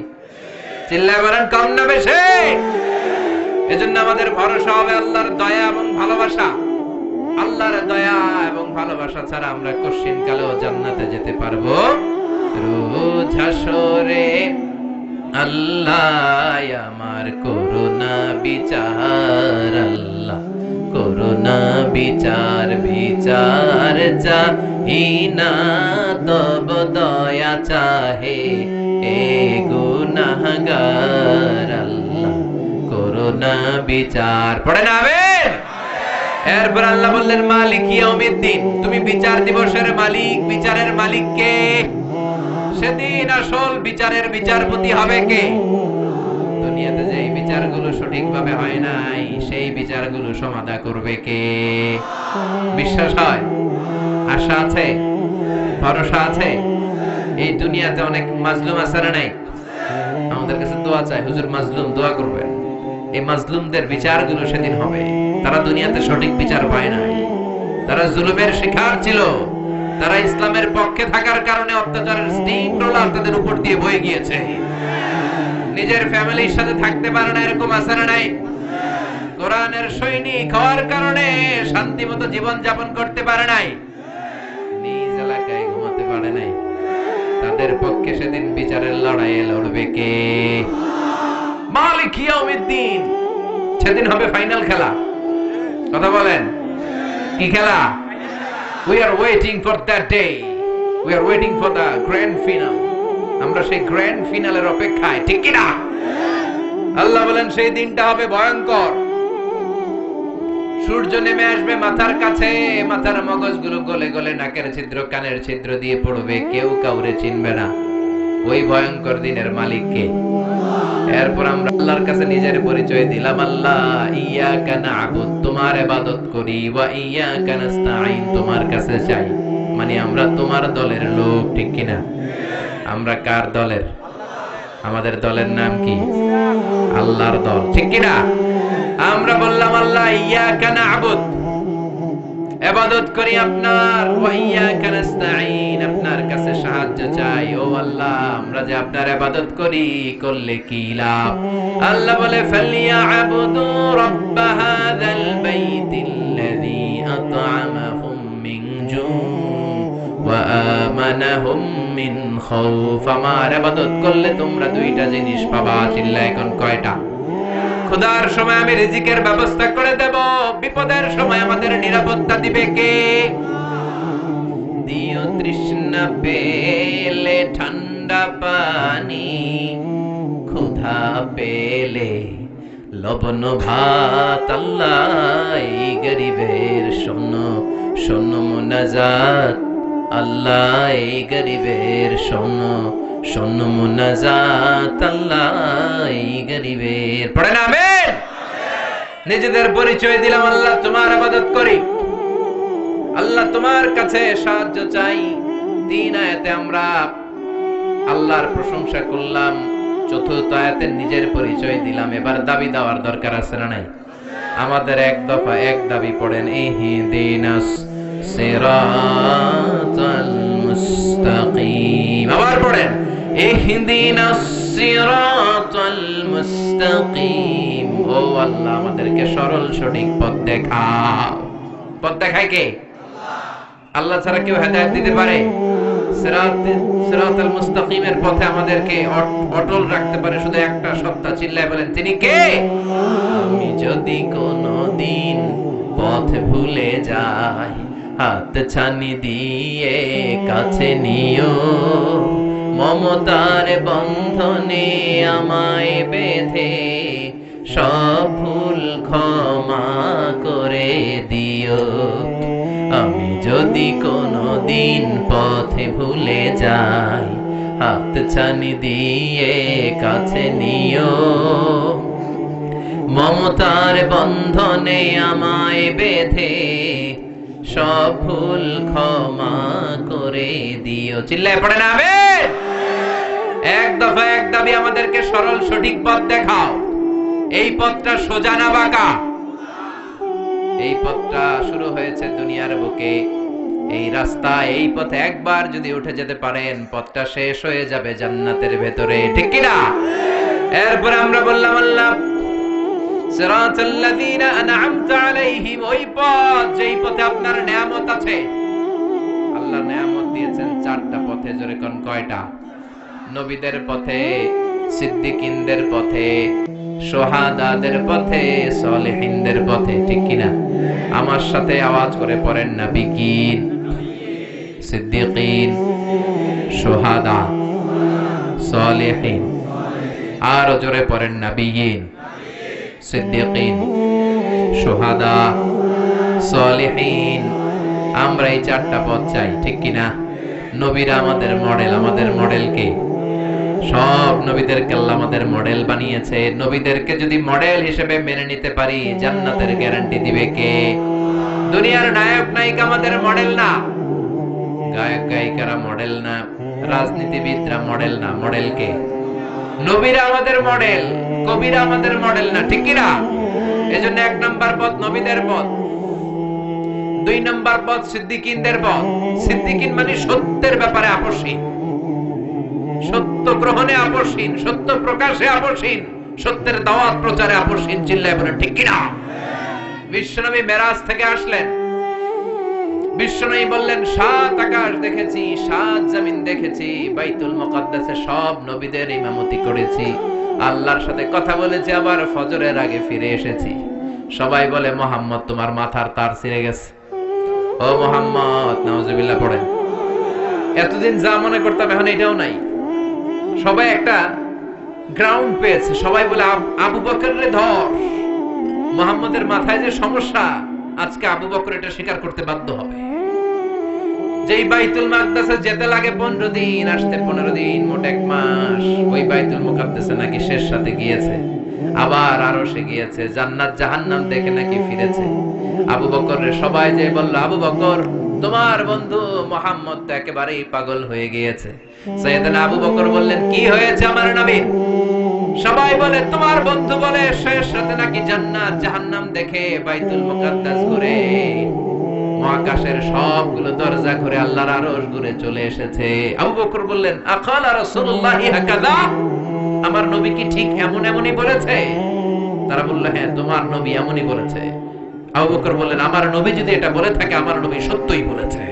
চিল্লায় বলেন কম না বেশি? এজন্য আমাদের ভরসা হবে আল্লাহর দয়া এবং ভালোবাসা। আল্লাহর দয়া এবং ভালোবাসা ছাড়া আমরা কঠিন কালেও জান্নাতে যেতে পারবো। রোজ হাসরে আল্লাহ আমার করুণা বিচার, আল্লাহ করুণা বিচার, বিচার চাহিনা তব দয়া চাহে এ গুনাহগার, আল্লাহ করুণা বিচার। পড়ে না? আমিন। এরপর আল্লাহ বললেন মালিক ইয়াউমিদ্দিন, তুমি বিচার দিবসের মালিক। বিচারের মালিক কে? সেদিন আসল বিচারের বিচারপতি হবে কে? দুনিয়াতে যে এই বিচারগুলো সঠিকভাবে হয় নাই, সেই বিচারগুলো সমাধা করবে কে? বিশ্বাস হয়? আশা আছে? ভরসা আছে? এই দুনিয়াতে অনেক মাজলুম আছে না নাই? আমাদের কাছে দোয়া চাই, হুজুর মাজলুম দোয়া করবেন। এই মাজলুমদের বিচারগুলো সেদিন হবে। তারা দুনিয়াতে সঠিক বিচার পায় নাই, তারা জুলুমের শিকার ছিল, তারা ইসলামের পক্ষে থাকার কারণে অত্যাচারের স্টিম রোলার তাদের উপর দিয়ে বয়ে গিয়েছে। নিজের ফ্যামিলির সাথে থাকতে পারে না, এরকম আছে না নাই? কোরআনের সৈনিক হওয়ার কারণে শান্তিমতো জীবন যাপন করতে পারে নাই, নিজ এলাকায় ঘুমাতে পারে নাই। তাদের পক্ষে সেদিন বিচারের লড়াইয়ে লড়বে কে? মালিক ইয়াউমিদ্দিন। সেদিন হবে ফাইনাল খেলা। কথা বলেন, কি খেলা? We are waiting for that day. We are waiting for the grand final. আমরা সেই গ্র্যান্ড ফিনালের অপেক্ষায়, ঠিক কি না? আল্লাহ বলেন সেই দিনটা হবে ভয়ঙ্কর। সূর্য নেমে আসবে মাথার কাছে, মাথার মগজগুলো গলে গলে নাকের ছিদ্র কানের ছিদ্র দিয়ে পড়বে, কেউ কাউরে চিনবে না। ওই ভয়ঙ্কর দিনের মালিক কে? এরপর আমরা আল্লাহর কাছে নিজের পরিচয় দিলাম, আল্লাহ ইয়াকা না'বুদ, তোমার ইবাদত করি, ওয়া ইয়াকা নাস্তাঈন, তোমার কাছে চাই। মানে আমরা তোমার দলের লোক, ঠিক কি না? আমরা কার দলের? আমাদের দলের নাম কি? আল্লাহর দল, ঠিক কি না? আমরা বললাম আল্লাহ ইয়াকা না'বুদ, ইবাদত করি আপনার, ওয়া ইয়াকা নাস্তাঈন, আপনার কাছে সাহায্য চাই। ও আল্লাহ, আমরা যে আপনার ইবাদত করি, করলে কি লাভ? আল্লাহ বলে ফালিয়া'বুদু রাব্ব হাযাল বাইতিল্লাযী আত'আমাহুম মিন জু' ওয়া আমানাহুম মিন খাউফ। আমার ইবাদত করলে তোমরা দুইটা জিনিস পাবা। চিল্লায় এখন কয়টা? ক্ষুধার সময় আমি রিজিকের ব্যবস্থা করে দেব, বিপদের সময় আমাদের নিরাপত্তা দিবে কে? দিও তৃষ্ণা পেলে ঠান্ডা পানি, ক্ষুধা পেলে লবণ ভাত। আল্লাহ এই গরিবের শোনো শোনো মুনাজাত, আল্লাহ এই গরিবের শোনো শোনো মুনাজাত, আল্লাহ এই গরিবের। পড়েন আমিন। নিজেদের পরিচয় দিলাম, আল্লাহ তোমার ইবাদত করি, আল্লাহ তোমার কাছে সাহায্য চাই। 3 আয়াতে আমরা আল্লাহর প্রশংসা করলাম, 4র্থ আয়াতে নিজের পরিচয় দিলাম। এবার দাবি দেওয়ার দরকার আছে না নাই? আমাদের এক দফা এক দাবি পড়েন, ইহদিনাস সিরাতাল মুস্তাকিম। আবার পড়েন, ইহদিনাস সিরাতাল মুস্তাকিম। ও আল্লাহ, আমাদেরকে সরল সঠিক পথ দেখাও। পথ দেখায় কে? আল্লাহ ছাড়া কেউ হেদায়েত দিতে পারে? সিরাতাল মুস্তাকিমের পথে আমাদেরকে অটল রাখতে পারে শুধু একটা সত্তা। চিল্লায় বলেন, তিনি কে? আমি যদি কোনদিন পথ ভুলে যাই, হাত ছানি দিয়ে কাছে নিও, মমতার বন্ধনে আমায় বেঁধে সব ভুল ক্ষমা করে দিও। আমি যদি কোনদিন পথে ভুলে যাই, হাত ছানি দিয়ে কাছে নিও, মমতার বন্ধনে আমায় বেঁধে সব ভুল ক্ষমা করে দিও। চিল্লায় পড়ে না আমিন। এক দফা এক দাবি, আমাদেরকে সরল সঠিক পথ দেখাও। এই পথটা সোজা না বাঁকা? এই পথটা শুরু হয়েছে দুনিয়ার বুকে, এই রাস্তা, এই পথে একবার যদি উঠে যেতে পারেন, পথটা শেষ হয়ে যাবে জান্নাতের ভেতরে, ঠিক কি না? এরপর আমরা বললাম, আল্লাহ সিরাতাল্লাযীনা আন'আমতা আলাইহিম, ওই পথ যেই পথে আপনার নিয়ামত আছে। আল্লাহ নিয়ামত দিয়েছেন 4টা পথে। জোরে কোন কয়টা? নবীদের পথে, সিদ্দিকিনদের পথে, শহাদাদের পথে, সলিহিনদের পথে, ঠিক কি না? আমার সাথে আওয়াজ করে পড়েন, নবিয়িন, সিদ্দিকিন, শহাদা, সলিহিন। আর জোরে পড়েন, নবিয়িন, সিদ্দিকিন, শহাদা, সলিহিন। আমরা এই 4টা পথ চাই, ঠিক কি না? নবীরা আমাদের মডেল। আমাদের মডেল কে? সব নবীদেরকে আল্লাহ আমাদের মডেল বানিয়েছে। নবীদেরকে যদি মডেল হিসেবে মেনে নিতে পারি, জান্নাতের গ্যারান্টি দিবে কে? দুনিয়ার নায়ক নায়িকা আমাদের মডেল না, গায়ক গায়িকারা মডেল না, রাজনীতিবিদরা মডেল না। মডেল কে? নবীরা আমাদের মডেল, কবিরা আমাদের মডেল না, ঠিক কি না? এজন্য 1 নাম্বার পথ নবীদের পথ, 2 নাম্বার পথ সিদ্দিকিনদের পথ। সিদ্দিকিন মানে সত্যের ব্যাপারে আপসহীন, সত্য গ্রহণে আপসহীন, সত্য প্রকাশে আপসহীন, সত্যের দাওয়াত প্রচারে আপসহীন। চিল্লায় বলেন ঠিক কি না? বিশ্বনবী মেরাজ থেকে আসলেন, বিশ্বনবী বললেন 7 আকাশ দেখেছি, 7 জমিন দেখেছি, বাইতুল মুকাদ্দাসে সব নবীদের ইমামতি করেছি, আল্লাহর সাথে কথা বলেছি, আবার ফজরের আগে ফিরে এসেছি। সবাই বলে মুহাম্মদ তোমার মাথার তার ছিঁড়ে গেছে। ও মুহাম্মদ, নাউজুবিল্লাহ পড়েন। এতদিন যা মনে করতাম এখন এটাও নাই। সবাই একটা গ্রাউন্ড পেয়েছে, সবাই বলে আবু বকরের ধর। মুহাম্মদের মাথায় যে সমস্যা, আজকে আবু বকর এটা স্বীকার করতে বাধ্য হবে। যেই বাইতুল মুকাদ্দাসে যেতে লাগে 15 দিন, আসতে 15 দিন, মোট 1 মাস। ওই বাইতুল মুকাদ্দাসে নাকি শেষ রাতে গিয়েছে, আবার আরশে গিয়েছে, জান্নাত জাহান্নাম দেখে নাকি ফিরেছে। আবু বকরের সবাই যে বলল, আবু বকর তোমার বন্ধু মুহাম্মদ তো একেবারেই পাগল হয়ে গিয়েছে। সাইয়েদনা আবু বকর বললেন, কি হয়েছে আমার নবী? সবাই বলে তোমার বন্ধু বলে শেষ রাতে নাকি জান্নাত জাহান্নাম দেখে বাইতুল মুকাদ্দাস ঘুরে, মহাকাশের সবগুলো দরজা ঘুরে, আল্লাহর আরশ ঘুরে চলে এসেছে। আবু বকর বললেন, আকালা রাসূলুল্লাহি হাকাযা? আমার নবী কি ঠিক এমনই বলেছে? তারা বলল, হ্যাঁ তোমার নবী এমনই বলেছে। আবু বকর বললেন, আমার নবী যদি এটা বলে থাকে, আমার নবী সত্যই বলেছে।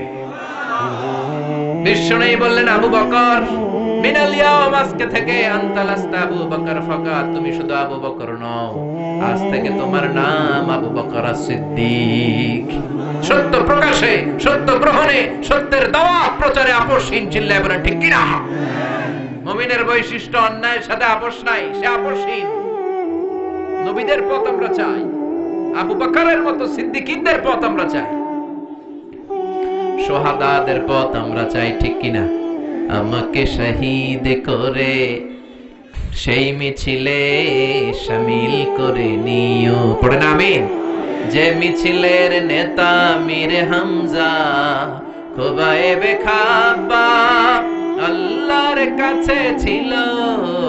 বিশ্বনবী বললেন, আবু বকর মিনাল ইয়াওম, আজকে থেকে আনতা লাস্তা আবু বকর ফাকাত, তুমি শুধু আবু বকর নও, আজ থেকে তোমার নাম আবু বকর as-সিদ্দিক। সত্য প্রকাশে, সত্য গ্রহণে, সত্যের দাওয়াত প্রচারে আপসহীন। চিল্লায় বলেন ঠিক কি না? মুমিনের বৈশিষ্ট্য অন্যায়ের সাথে আপোষ নাই, সে আপসহীন। নবীদের পথ আমরা চাই, আবু বকরের মতো সিদ্দিকীদের পথ আমরা চাই, শহাদাদের পথ আমরা চাই, ঠিক কি না? আমাকে শহীদ করে সেই মিছিলে শামিল করে নিও, পড়ে না আমিন। যে মিছিলের নেতা মীর হামজা, খোবায়েবে খাব্বাব, আল্লাহর কাছে ছিল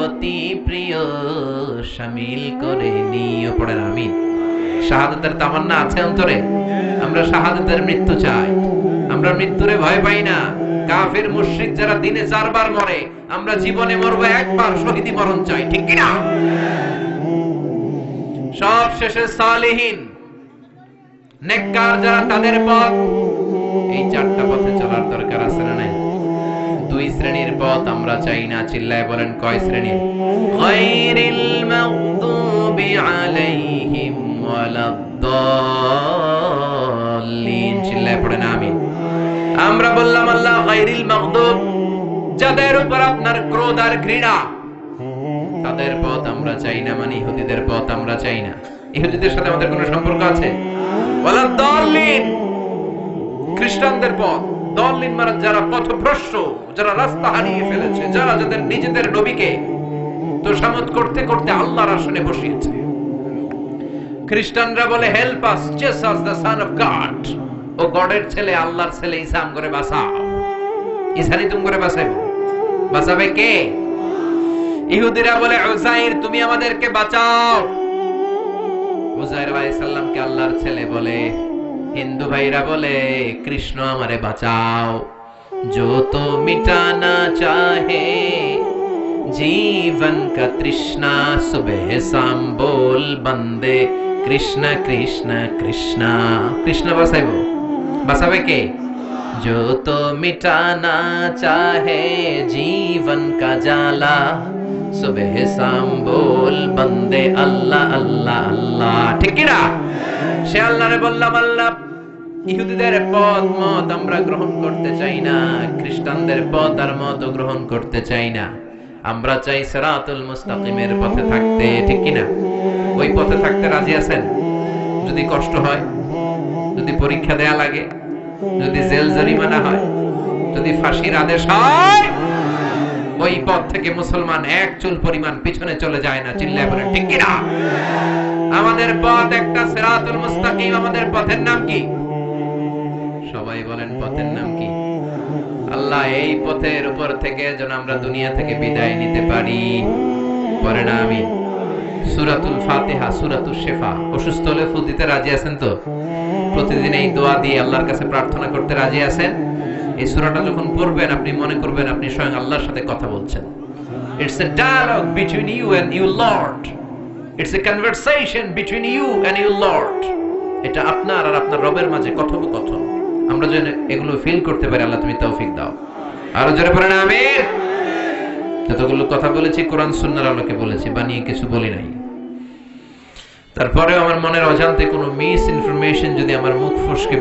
অতি প্রিয়, শামিল করে নিও, পড়ে না আমিন। শাহাদাতের তামান্না আছে অন্তরে, আমরা শাহাদাতের মৃত্যু চাই, আমরা মৃত্যুরে ভয় পাই না। কাফের মুশরিক যারা দিনে 4 বার মরে, আমরা জীবনে মরবো 1 বার, শহীদি মরণ চাই, ঠিক কি না? সব শেষে সালেহীন নেককার যারা, তাদের পথ। এই 4টা পথে চলার দরকার আছে না নাই? 2 শ্রেণীর পথ আমরা চাই না। চিল্লায় বলেন কয় শ্রেণীর? গায়রিল মাগদুবি আলাইহিম ওয়ালাদ-দাল্লিন। চিল্লায় পড়েন আমিন। আমরা বললাম আল্লাহ গায়রিল মাগদুব, যাদের উপর আপনার ক্রোধ আর ঘৃণা, তাদের পথ আমরা চাই না। মানে ইহুদিদের পথ আমরা চাই না। ইহুদিদের সাথে আমাদের কোনো সম্পর্ক আছে? ওয়ালাদ-দাল্লিন, খ্রিস্টানদের পথ। দাল্লিন মানে যারা পথভ্রষ্ট, যারা রাস্তা হারিয়ে ফেলেছে, যারা যাদের নিজেদের নবীকে তোষামত করতে করতে আল্লাহর আসনে বসিয়েছে। খ্রিস্টানরা বলে help us Jesus the son of God, ও গডের ছেলে, আল্লাহর ছেলে, ঈসা আমগরে বাঁচাও। ঈসা নি তুমগরে বাঁচাইবো, বাঁচাবে কে? ইহুদিরা বলে উযাইর তুমি আমাদেরকে বাঁচাও। উযাইর আলাইহিস সালামকে আল্লাহর ছেলে বলে। হিন্দু ভাইরা বলে কৃষ্ণ আমারে বাঁচাও। जो तो मिटाना चाहे जीवन का तृष्णा, सुबह शाम बोल बंदे कृष्ण कृष्ण कृष्ण। कृष्ण बसाइबो, बसाबे के? जो तो मिटाना चाहे जीवन का जाला, सुबह शाम बोल बंदे अल्लाह अल्लाह अल्लाह। ठीक কি না? সে আল্লাহরে বললাম আল্লাহ, ইহুদিদের পথ মত আমরা গ্রহণ করতে চাই না, খ্রিস্টানদের পথ আর মত গ্রহণ করতে চাই না। আমরা চাই সিরাতুল মুস্তাকিমের পথে থাকতে, ঠিক কি না? ওই পথে থাকতে রাজি আছেন? যদি কষ্ট হয়, যদি পরীক্ষা দেয়া লাগে, যদি জেল জরিমানা হয়, যদি ফাঁসির আদেশ হয়, ওই পথ থেকে মুসলমান এক চুল পরিমাণ পিছনে চলে যায় না। চিল্লায় বলেন ঠিক কিনা? আমাদের পথ একটা সিরাতুল মুস্তাকিম। আমাদের পথের নাম কি? সবাই বলেন পথের নাম কি? আল্লাহ এই পথের উপর থেকে যেন আমরা দুনিয়া থেকে বিদায় নিতে পারি। পড়েন আমিন। সূরাতুল ফাতিহা, সূরাতুশ শিফা। অসুস্থ হলে ফু দিতে রাজি আছেন তো? প্রতিদিন এই দোয়া দিয়ে আল্লাহর কাছে প্রার্থনা করতে রাজি আছেন? এই সূরাটা যখন পড়বেন আপনি মনে করবেন আপনি স্বয়ং আল্লাহর সাথে কথা বলছেন। It's a dialogue between you and your Lord. It's a conversation between you and your Lord. এটা আপনার আর আপনার রবের মাঝে কথোপকথন। আমরা যেন এগুলো ফিল করতে পারি, আল্লাহ তুমি তৌফিক দাও। আরো জোরে পড়েন আমিন। যতগুলো কথা বলেছি কোরআন সুন্নাহর আলোকে বলেছি, বানিয়ে কিছু বলি নাই। তারপরেও আমার মনের অজান্তে কোনো মিস ইনফরমেশন যদি আমার মুখ ফসকে